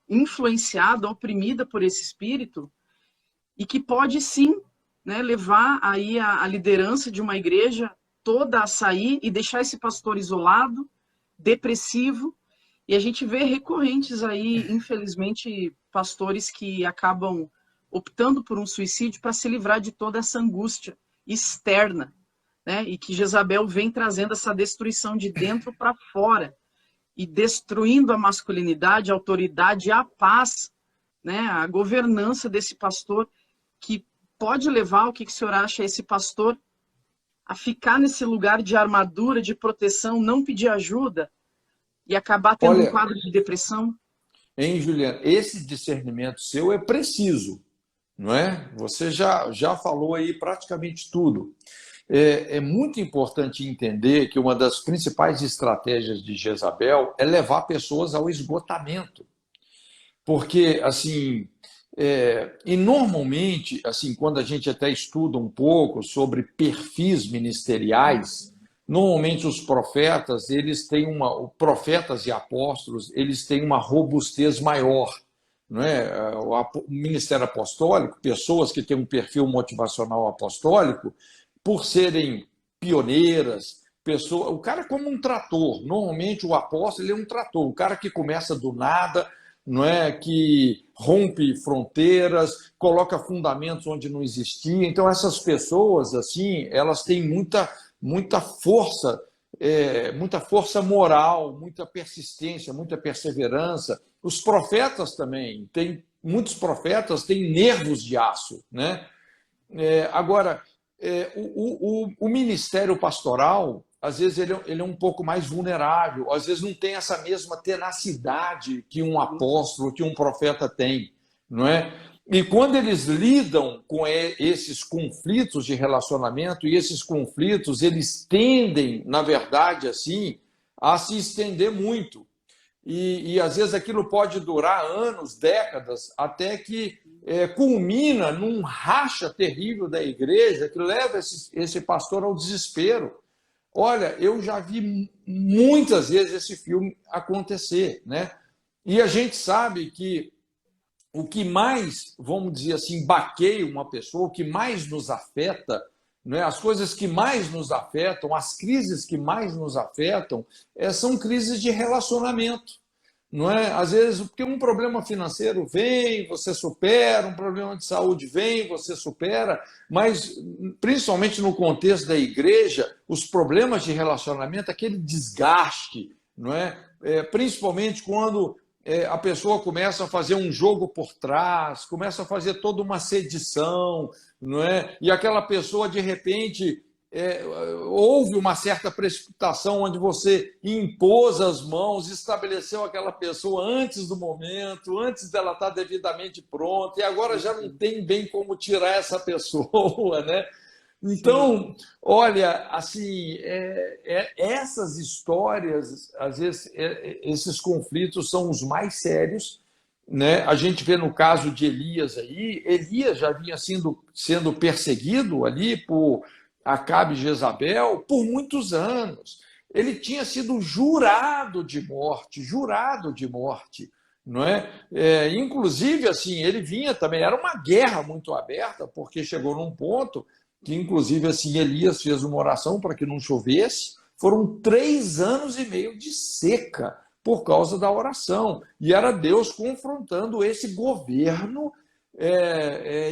influenciada, oprimida por esse espírito, e que pode sim, né, levar aí a liderança de uma igreja toda a sair e deixar esse pastor isolado, depressivo. E a gente vê recorrentes aí, infelizmente, pastores que acabam optando por um suicídio para se livrar de toda essa angústia externa, né? E que Jezabel vem trazendo essa destruição de dentro para fora e destruindo a masculinidade, a autoridade, a paz, né? A governança desse pastor, que pode levar, o que o senhor acha, esse pastor a ficar nesse lugar de armadura, de proteção, não pedir ajuda e acabar tendo um quadro de depressão? Hein, Juliana, esse discernimento seu é preciso, não é? Você já falou aí praticamente tudo. É muito importante entender que uma das principais estratégias de Jezabel é levar pessoas ao esgotamento. Porque, assim, e normalmente, assim, quando a gente até estuda um pouco sobre perfis ministeriais, normalmente os profetas, eles têm profetas e apóstolos, eles têm uma robustez maior, não é? O ministério apostólico, pessoas que têm um perfil motivacional apostólico, por serem pioneiras, o cara é como um trator. Normalmente o apóstolo, ele é um trator, o cara que começa do nada, não é, que rompe fronteiras, coloca fundamentos onde não existia. Então essas pessoas, assim, elas têm muita força, muita força moral, muita persistência, muita perseverança. Os profetas também, muitos profetas têm nervos de aço, né? Agora, o ministério pastoral, às vezes, ele é um pouco mais vulnerável, às vezes não tem essa mesma tenacidade que um apóstolo, que um profeta tem, não é? E quando eles lidam com esses conflitos de relacionamento, e esses conflitos, eles tendem, na verdade, assim, a se estender muito. E às vezes aquilo pode durar anos, décadas, até que culmina num racha terrível da igreja que leva esse pastor ao desespero. Olha, eu já vi muitas vezes esse filme acontecer, né? E a gente sabe que o que mais, vamos dizer assim, baqueia uma pessoa, o que mais nos afeta, né? As coisas que mais nos afetam, as crises que mais nos afetam, são crises de relacionamento. não é? Às vezes, porque um problema financeiro vem, você supera, um problema de saúde vem, você supera, mas principalmente no contexto da igreja, os problemas de relacionamento, aquele desgaste, não é? Principalmente quando a pessoa começa a fazer um jogo por trás, começa a fazer toda uma sedição, não é? E aquela pessoa, de repente, houve uma certa precipitação onde você impôs as mãos, estabeleceu aquela pessoa antes do momento, antes dela estar devidamente pronta, e agora já não tem bem como tirar essa pessoa, né? Então, olha, assim, essas histórias, às vezes, esses conflitos são os mais sérios, né? A gente vê no caso de Elias aí, Elias já vinha sendo perseguido ali por Acabe e Jezabel por muitos anos. Ele tinha sido jurado de morte, não é? Inclusive, assim, ele vinha também, era uma guerra muito aberta, porque chegou num ponto que, inclusive, assim, Elias fez uma oração para que não chovesse. Foram 3 anos e meio de seca por causa da oração. E era Deus confrontando esse governo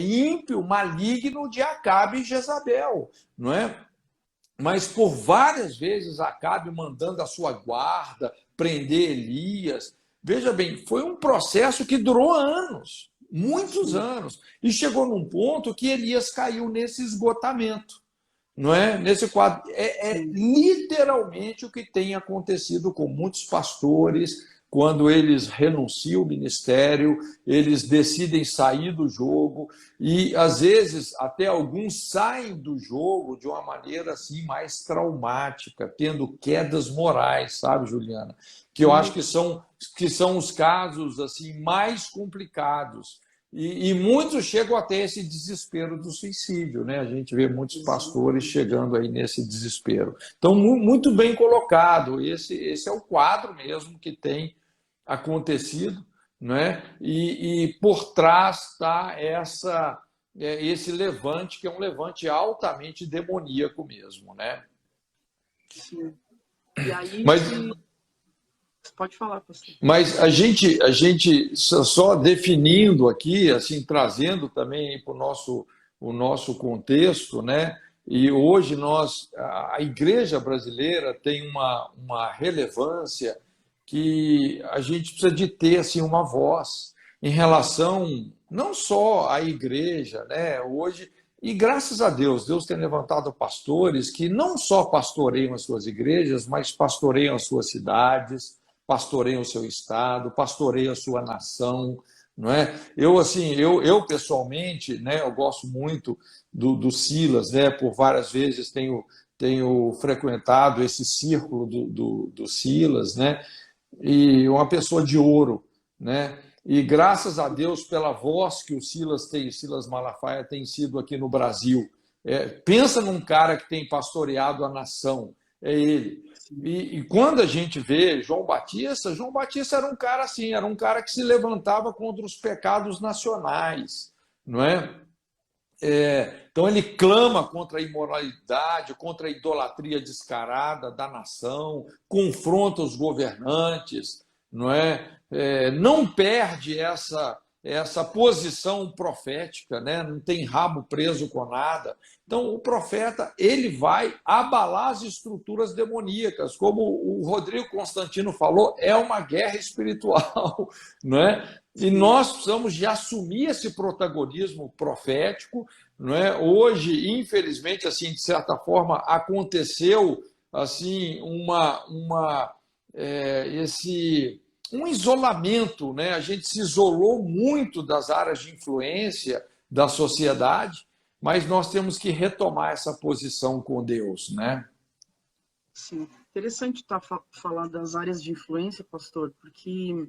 ímpio, maligno de Acabe e Jezabel, não é? Mas por várias vezes Acabe mandando a sua guarda prender Elias. Veja bem, foi um processo que durou anos, muitos anos, e chegou num ponto que Elias caiu nesse esgotamento, não é? Nesse quadro. É literalmente o que tem acontecido com muitos pastores quando eles renunciam ao ministério, eles decidem sair do jogo e, às vezes, até alguns saem do jogo de uma maneira assim mais traumática, tendo quedas morais, sabe, Juliana? Que eu acho que são os casos assim mais complicados. E muitos chegam até esse desespero do suicídio, né? A gente vê muitos pastores chegando aí nesse desespero. Então, muito bem colocado. Esse é o quadro mesmo que tem acontecido, né? E por trás está esse levante, que é um levante altamente demoníaco mesmo, né? Sim. E aí, Mas pode falar, pastor. Mas a gente só definindo aqui, assim, trazendo também para o nosso contexto, né? E hoje a igreja brasileira tem uma relevância que a gente precisa de ter assim, uma voz em relação não só à igreja, né? Hoje, e graças a Deus, Deus tem levantado pastores que não só pastoreiam as suas igrejas, mas pastoreiam as suas cidades, pastoreiam o seu estado, pastoreiam a sua nação, não é? Eu pessoalmente, né, eu gosto muito do Silas, né, por várias vezes tenho frequentado esse círculo do Silas, né, e uma pessoa de ouro, né, e graças a Deus pela voz que o Silas Malafaia tem sido aqui no Brasil. Pensa num cara que tem pastoreado a nação, é ele. E quando a gente vê João Batista era um cara assim, era um cara que se levantava contra os pecados nacionais, não é? Então ele clama contra a imoralidade, contra a idolatria descarada da nação, confronta os governantes, não é? Não perde essa posição profética, né? Não tem rabo preso com nada. Então, o profeta ele vai abalar as estruturas demoníacas, como o Rodrigo Constantino falou, é uma guerra espiritual, não é? E nós precisamos de assumir esse protagonismo profético, não é? Hoje, infelizmente, assim, de certa forma, aconteceu assim um isolamento, né? A gente se isolou muito das áreas de influência da sociedade, mas nós temos que retomar essa posição com Deus, né? Sim. Interessante estar falando das áreas de influência, pastor, porque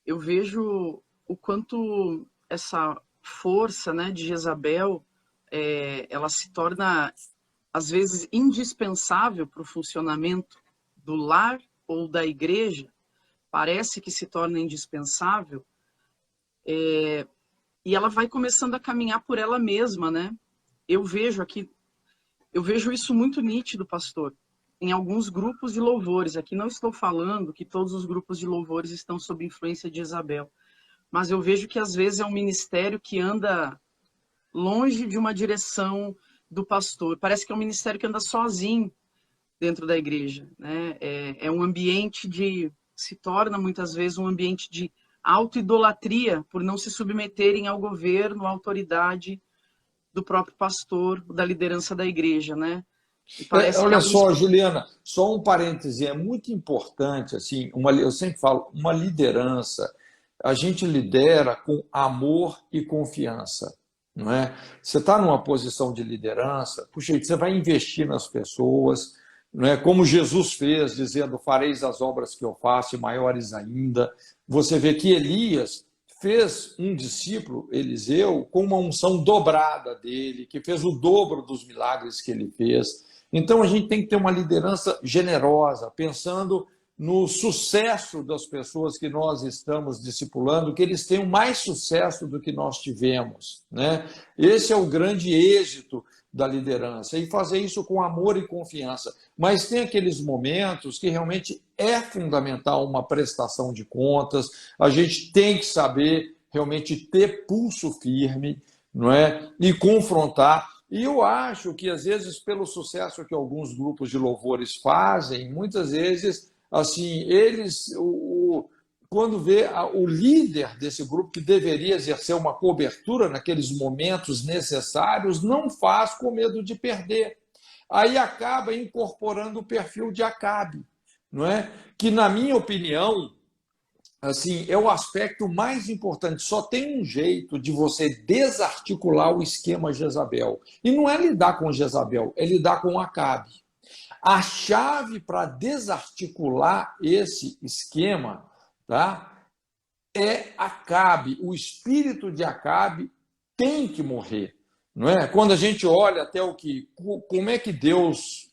eu vejo o quanto essa força, né, de Jezabel, ela se torna, às vezes, indispensável para o funcionamento do lar ou da igreja, parece que se torna indispensável, e ela vai começando a caminhar por ela mesma, né? Eu vejo isso muito nítido, pastor. em alguns grupos de louvores. Aqui não estou falando que todos os grupos de louvores estão sob influência de Jezabel, mas eu vejo que às vezes é um ministério que anda longe de uma direção do pastor. Parece que é um ministério que anda sozinho dentro da igreja, né? É um ambiente se torna muitas vezes um ambiente de autoidolatria por não se submeterem ao governo, à autoridade do próprio pastor, da liderança da igreja, né? E parece Olha que só, Juliana, só um parêntese, é muito importante, assim, eu sempre falo, uma liderança, a gente lidera com amor e confiança, não é? Você está numa posição de liderança, puxa, você vai investir nas pessoas, não é? Como Jesus fez, dizendo, fareis as obras que eu faço, e maiores ainda. Você vê que Elias fez um discípulo, Eliseu, com uma unção dobrada dele, que fez o dobro dos milagres que ele fez. Então, a gente tem que ter uma liderança generosa, pensando no sucesso das pessoas que nós estamos discipulando, que eles tenham mais sucesso do que nós tivemos, né? Esse é o grande êxito da liderança, e fazer isso com amor e confiança. Mas tem aqueles momentos que realmente é fundamental uma prestação de contas, a gente tem que saber realmente ter pulso firme, não é? E confrontar. E eu acho que, às vezes, pelo sucesso que alguns grupos de louvores fazem, muitas vezes, assim, quando vê o líder desse grupo, que deveria exercer uma cobertura naqueles momentos necessários, não faz com medo de perder. Aí acaba incorporando o perfil de Acabe, não é? Que, na minha opinião, assim, é o aspecto mais importante. Só tem um jeito de você desarticular o esquema Jezabel. E não é lidar com Jezabel, é lidar com Acabe. A chave para desarticular esse esquema, tá, é Acabe. O espírito de Acabe tem que morrer. Não é? Quando a gente olha até como é que Deus...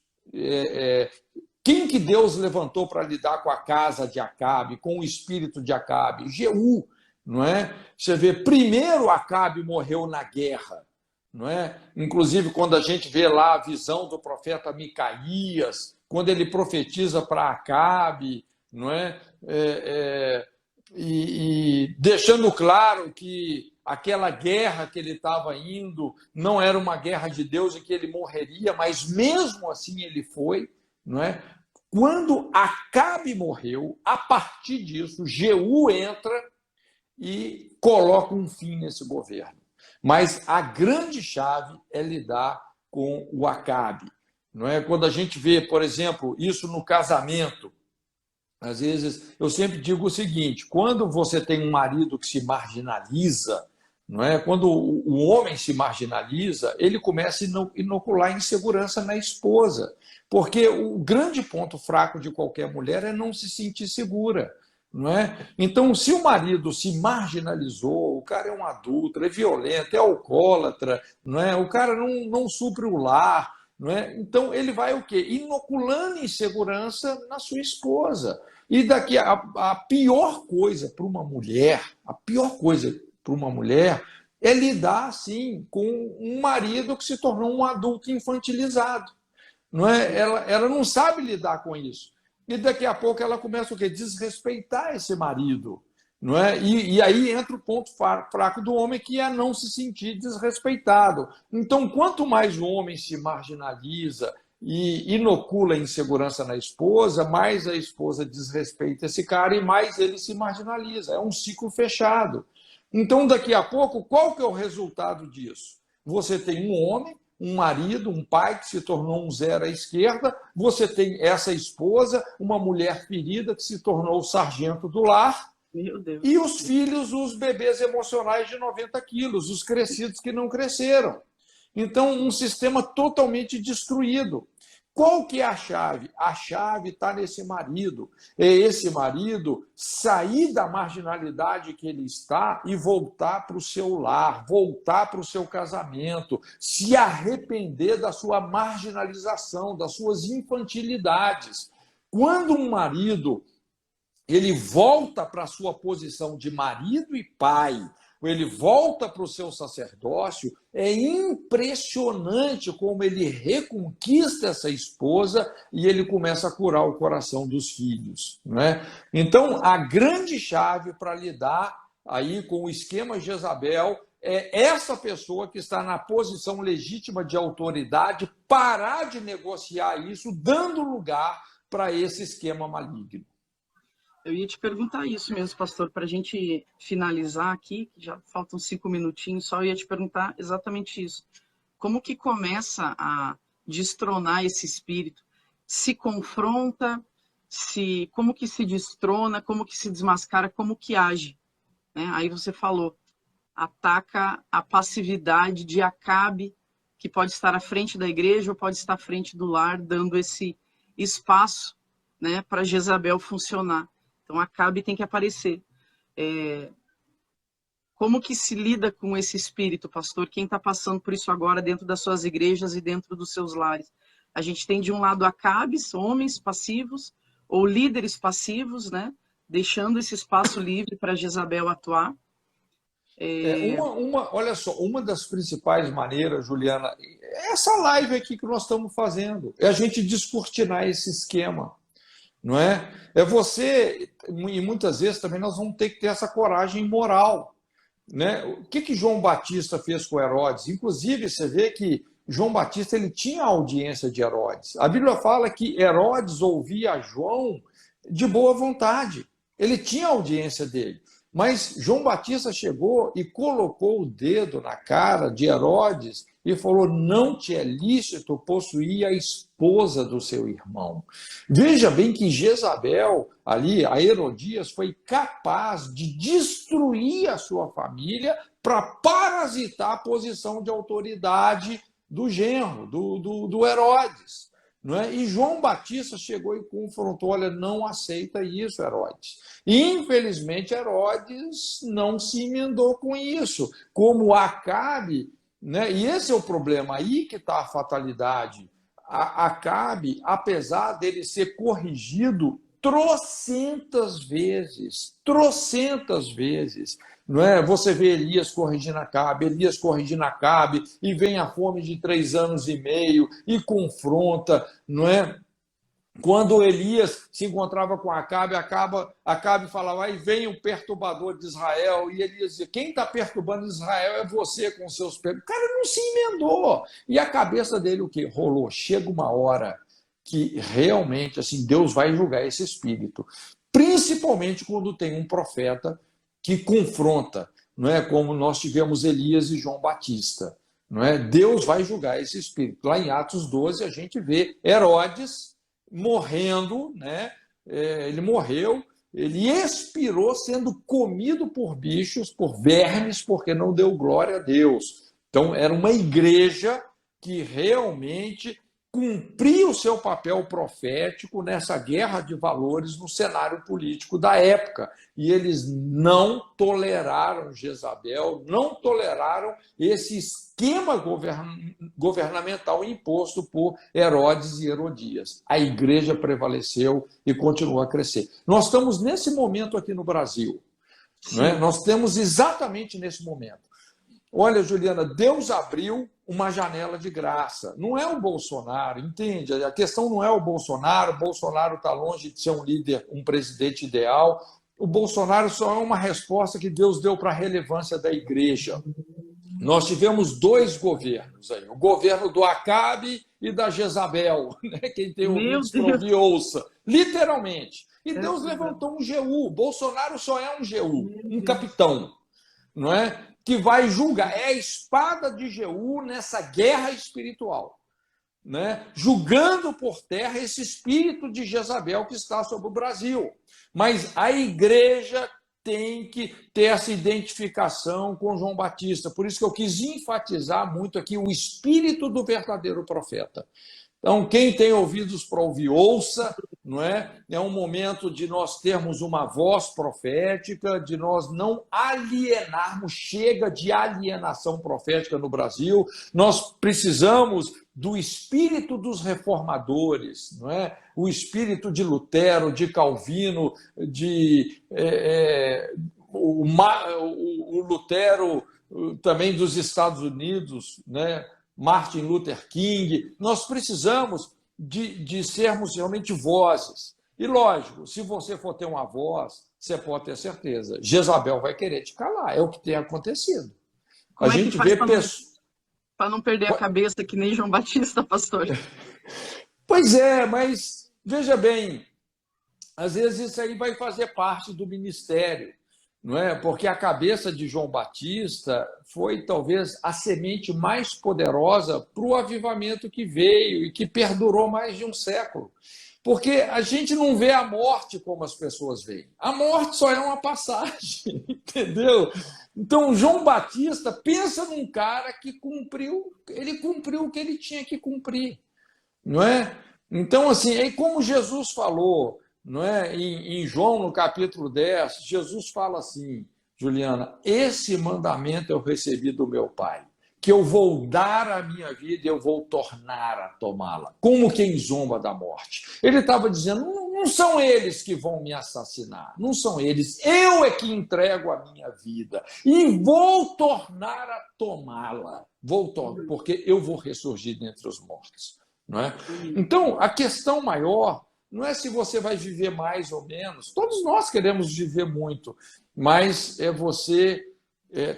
quem que Deus levantou para lidar com a casa de Acabe, com o espírito de Acabe? Jeú, não é? Você vê, primeiro Acabe morreu na guerra, não é? Inclusive, quando a gente vê lá a visão do profeta Micaías, quando ele profetiza para Acabe, não é? E deixando claro que aquela guerra que ele estava indo não era uma guerra de Deus e que ele morreria, mas mesmo assim ele foi, não é? Quando Acabe morreu, a partir disso, Jeú entra e coloca um fim nesse governo. Mas a grande chave é lidar com o Acabe. Não é? Quando a gente vê, por exemplo, isso no casamento, às vezes eu sempre digo o seguinte: quando você tem um marido que se marginaliza, não é? Quando o homem se marginaliza, ele começa a inocular insegurança na esposa, porque o grande ponto fraco de qualquer mulher é não se sentir segura. Não é? Então, se o marido se marginalizou, o cara é um adulto, é violento, é alcoólatra, não é? O cara não supre o lar, não é? Então ele vai o quê? Inoculando insegurança na sua esposa. E daqui a pior coisa para uma mulher, a pior coisa para uma mulher é lidar assim com um marido que se tornou um adulto infantilizado. Não é? Ela não sabe lidar com isso. E daqui a pouco ela começa o quê? Desrespeitar esse marido. Não é? E aí entra o ponto fraco do homem, que é não se sentir desrespeitado. Então, quanto mais o homem se marginaliza e inocula insegurança na esposa, mais a esposa desrespeita esse cara e mais ele se marginaliza. É um ciclo fechado. Então, daqui a pouco, qual que é o resultado disso? Você tem um homem, um marido, um pai que se tornou um zero à esquerda, você tem essa esposa, uma mulher ferida que se tornou o sargento do lar, Meu Deus. E os filhos, os bebês emocionais de 90 quilos, os crescidos que não cresceram. Então, um sistema totalmente destruído. Qual que é a chave? A chave está nesse marido. É esse marido sair da marginalidade que ele está e voltar para o seu lar, voltar para o seu casamento, se arrepender da sua marginalização, das suas infantilidades. Quando um marido ele volta para a sua posição de marido e pai, ele volta para o seu sacerdócio, é impressionante como ele reconquista essa esposa e ele começa a curar o coração dos filhos, né? Então, a grande chave para lidar aí com o esquema Jezabel é essa pessoa que está na posição legítima de autoridade parar de negociar isso, dando lugar para esse esquema maligno. Eu ia te perguntar isso mesmo, pastor, para a gente finalizar aqui, já faltam 5 minutinhos só, eu ia te perguntar exatamente isso. Como que começa a destronar esse espírito? Se confronta, como que se destrona, como que se desmascara, como que age? Né? Aí você falou, ataca a passividade de Acabe, que pode estar à frente da igreja ou pode estar à frente do lar, dando esse espaço, né, para Jezabel funcionar. Então, Acabe tem que aparecer. Como que se lida com esse espírito, pastor? Quem está passando por isso agora dentro das suas igrejas e dentro dos seus lares? A gente tem, de um lado, Acabes, homens passivos, ou líderes passivos, né? Deixando esse espaço livre para Jezabel atuar. Olha só, uma das principais maneiras, Juliana, é essa live aqui que nós estamos fazendo, é a gente descortinar esse esquema. Não é? É você, e muitas vezes também nós vamos ter que ter essa coragem moral. Né? O que João Batista fez com Herodes? Inclusive, você vê que João Batista ele tinha a audiência de Herodes. A Bíblia fala que Herodes ouvia João de boa vontade. Ele tinha a audiência dele. Mas João Batista chegou e colocou o dedo na cara de Herodes e falou: não te é lícito possuir a esposa do seu irmão. Veja bem que Jezabel, ali, a Herodias, foi capaz de destruir a sua família para parasitar a posição de autoridade do genro, do Herodes. Não é? E João Batista chegou e confrontou: olha, não aceita isso, Herodes. E, infelizmente, Herodes não se emendou com isso, como Acabe, né? E esse é o problema, aí que está a fatalidade. Acabe, apesar dele ser corrigido trocentas vezes, não é? Você vê Elias corrigindo Acabe, e vem a fome de 3 anos e meio, e confronta, não é? Quando Elias se encontrava com Acabe falava: aí vem o perturbador de Israel, e Elias dizia: quem está perturbando Israel é você com seus pecados. O cara não se emendou. E a cabeça dele o quê? Rolou. Chega uma hora que realmente assim, Deus vai julgar esse espírito. Principalmente quando tem um profeta que confronta, não é? Como nós tivemos Elias e João Batista. Não é? Deus vai julgar esse espírito. Lá em Atos 12 a gente vê Herodes morrendo, né? Ele morreu, ele expirou sendo comido por bichos, por vermes, porque não deu glória a Deus. Então, era uma igreja que realmente cumpria o seu papel profético nessa guerra de valores no cenário político da época. E eles não toleraram Jezabel, não toleraram esse esquema governamental imposto por Herodes e Herodias. A igreja prevaleceu e continua a crescer. Nós estamos nesse momento aqui no Brasil. Não é? Nós temos exatamente nesse momento. Olha, Juliana, Deus abriu uma janela de graça. Não é o Bolsonaro, entende? A questão não é o Bolsonaro está longe de ser um líder, um presidente ideal. O Bolsonaro só é uma resposta que Deus deu para a relevância da igreja. Nós tivemos 2 governos aí, o governo do Acabe e da Jezabel, né? Quem tem ouvidos para ouvir, ouça, literalmente. E Deus levantou um Jeú. Bolsonaro só é um Jeú, um capitão, não é? Que vai julgar, é a espada de Jeú nessa guerra espiritual, né? Julgando por terra esse espírito de Jezabel que está sobre o Brasil. Mas a igreja tem que ter essa identificação com João Batista. Por isso que eu quis enfatizar muito aqui o espírito do verdadeiro profeta. Então, quem tem ouvidos para ouvir, ouça, não é? É um momento de nós termos uma voz profética, de nós não alienarmos, chega de alienação profética no Brasil. Nós precisamos do espírito dos reformadores, não é? O espírito de Lutero, de Calvino, o Lutero também dos Estados Unidos, né? Martin Luther King. Nós precisamos de sermos realmente vozes. E, lógico, se você for ter uma voz, você pode ter certeza, Jezabel vai querer te calar. É o que tem acontecido. Como a gente vê para não perder a cabeça, que nem João Batista, pastor? Pois é, mas veja bem, às vezes isso aí vai fazer parte do ministério, não é? Porque a cabeça de João Batista foi talvez a semente mais poderosa para o avivamento que veio e que perdurou mais de um século. Porque a gente não vê a morte como as pessoas veem. A morte só é uma passagem, entendeu? Então, João Batista, pensa num cara que cumpriu o que ele tinha que cumprir, não é? Então, assim, é como Jesus falou, não é? Em João, no capítulo 10, Jesus fala assim, Juliana, esse mandamento eu recebi do meu Pai, que eu vou dar a minha vida e eu vou tornar a tomá-la, como quem zomba da morte. Ele estava dizendo, não são eles que vão me assassinar, não são eles, eu é que entrego a minha vida e vou tornar a tomá-la, porque eu vou ressurgir dentre os mortos. Não é? Então, a questão maior não é se você vai viver mais ou menos, todos nós queremos viver muito, mas é você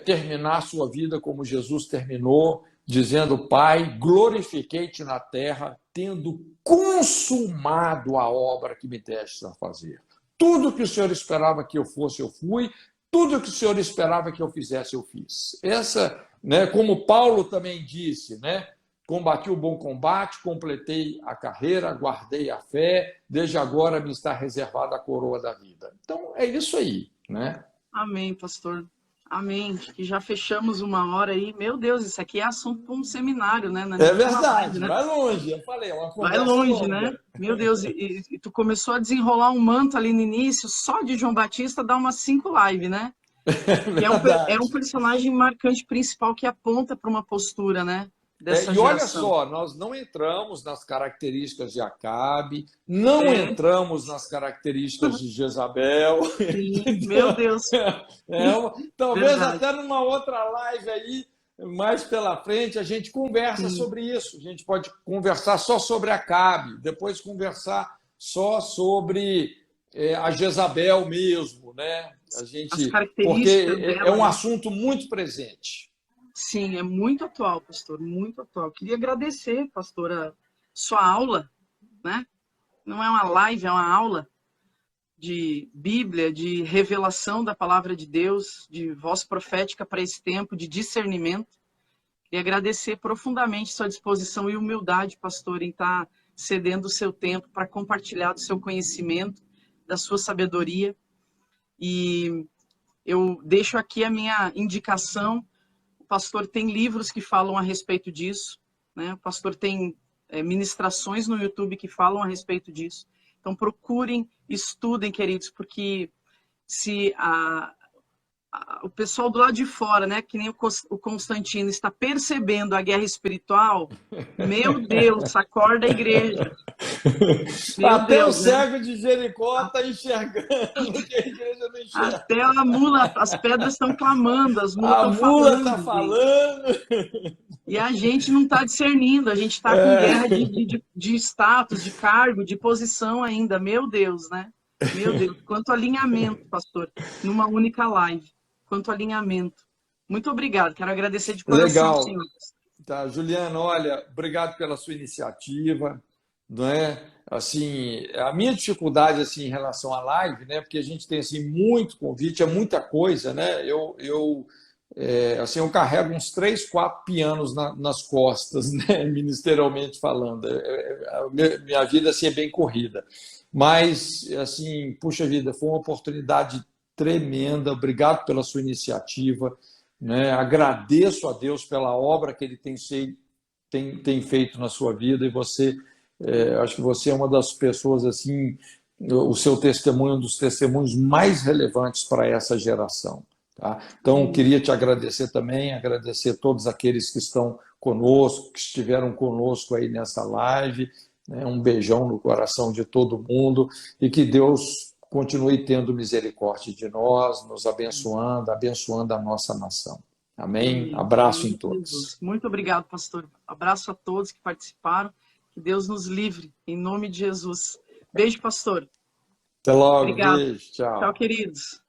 terminar a sua vida como Jesus terminou, dizendo, Pai, glorifiquei-te na terra, tendo consumado a obra que me deste a fazer. Tudo que o Senhor esperava que eu fosse, eu fui, tudo que o Senhor esperava que eu fizesse, eu fiz. Essa, né, como Paulo também disse, né? Combati o bom combate, completei a carreira, guardei a fé, desde agora me está reservada a coroa da vida. Então, é isso aí, né? Amém, pastor. Amém. Que já fechamos uma hora aí. Meu Deus, isso aqui é assunto para um seminário, né? É verdade, né? Vai longe. Eu falei, é uma conversa vai longe, longa. Né? Meu Deus, e tu começou a desenrolar um manto ali no início, só de João Batista dá umas 5 lives, né? É um personagem marcante principal que aponta para uma postura, né? E olha só, nós não entramos nas características de Acabe, não entramos nas características de Jezabel. Sim, meu Deus. Talvez verdade. Até numa outra live aí, mais pela frente, a gente conversa sobre isso. A gente pode conversar só sobre Acabe, depois conversar só sobre a Jezabel mesmo, né? Porque é um assunto muito presente. Sim, é muito atual, pastor, muito atual. Queria agradecer, pastora, sua aula, né? Não é uma live, é uma aula de Bíblia, de revelação da palavra de Deus, de voz profética para esse tempo, de discernimento. Queria agradecer profundamente sua disposição e humildade, pastor, em estar cedendo o seu tempo para compartilhar do seu conhecimento, da sua sabedoria. E eu deixo aqui a minha indicação. O pastor tem livros que falam a respeito disso, né? O pastor tem ministrações no YouTube que falam a respeito disso. Então procurem, estudem, queridos, porque se o pessoal do lado de fora, né, que nem o Constantino, está percebendo a guerra espiritual, meu Deus, acorda a igreja. Até o cego de Jericó está enxergando que a igreja não enxerga. Até a mula, as pedras estão clamando, as mulas estão falando. A mula está falando. E a gente não está discernindo, a gente está com guerra de status, de cargo, de posição ainda. Meu Deus, né? Meu Deus. Quanto alinhamento, pastor, numa única live. Quanto alinhamento. Muito obrigado, quero agradecer de coração. Legal. Senhores. Tá, Juliana, olha, obrigado pela sua iniciativa. Não é? Assim, a minha dificuldade assim em relação à live, né? Porque a gente tem assim muito convite, é muita coisa, né? Eu carrego uns 3, 4 pianos nas costas, né? Ministerialmente falando. Minha vida assim é bem corrida, mas assim, puxa vida, foi uma oportunidade tremenda. Obrigado pela sua iniciativa, né? Agradeço a Deus pela obra que Ele tem feito na sua vida, e você acho que você é uma das pessoas, assim, o seu testemunho é um dos testemunhos mais relevantes para essa geração. Tá? Então, queria te agradecer também, agradecer a todos aqueles que estão conosco, que estiveram conosco aí nessa live, né? Um beijão no coração de todo mundo, e que Deus continue tendo misericórdia de nós, nos abençoando, abençoando a nossa nação. Amém? Amém. Abraço em Amém, todos. Jesus. Muito obrigado, pastor. Abraço a todos que participaram. Que Deus nos livre, em nome de Jesus. Beijo, pastor. Até logo, Obrigado. beijo, Tchau, tchau. queridos.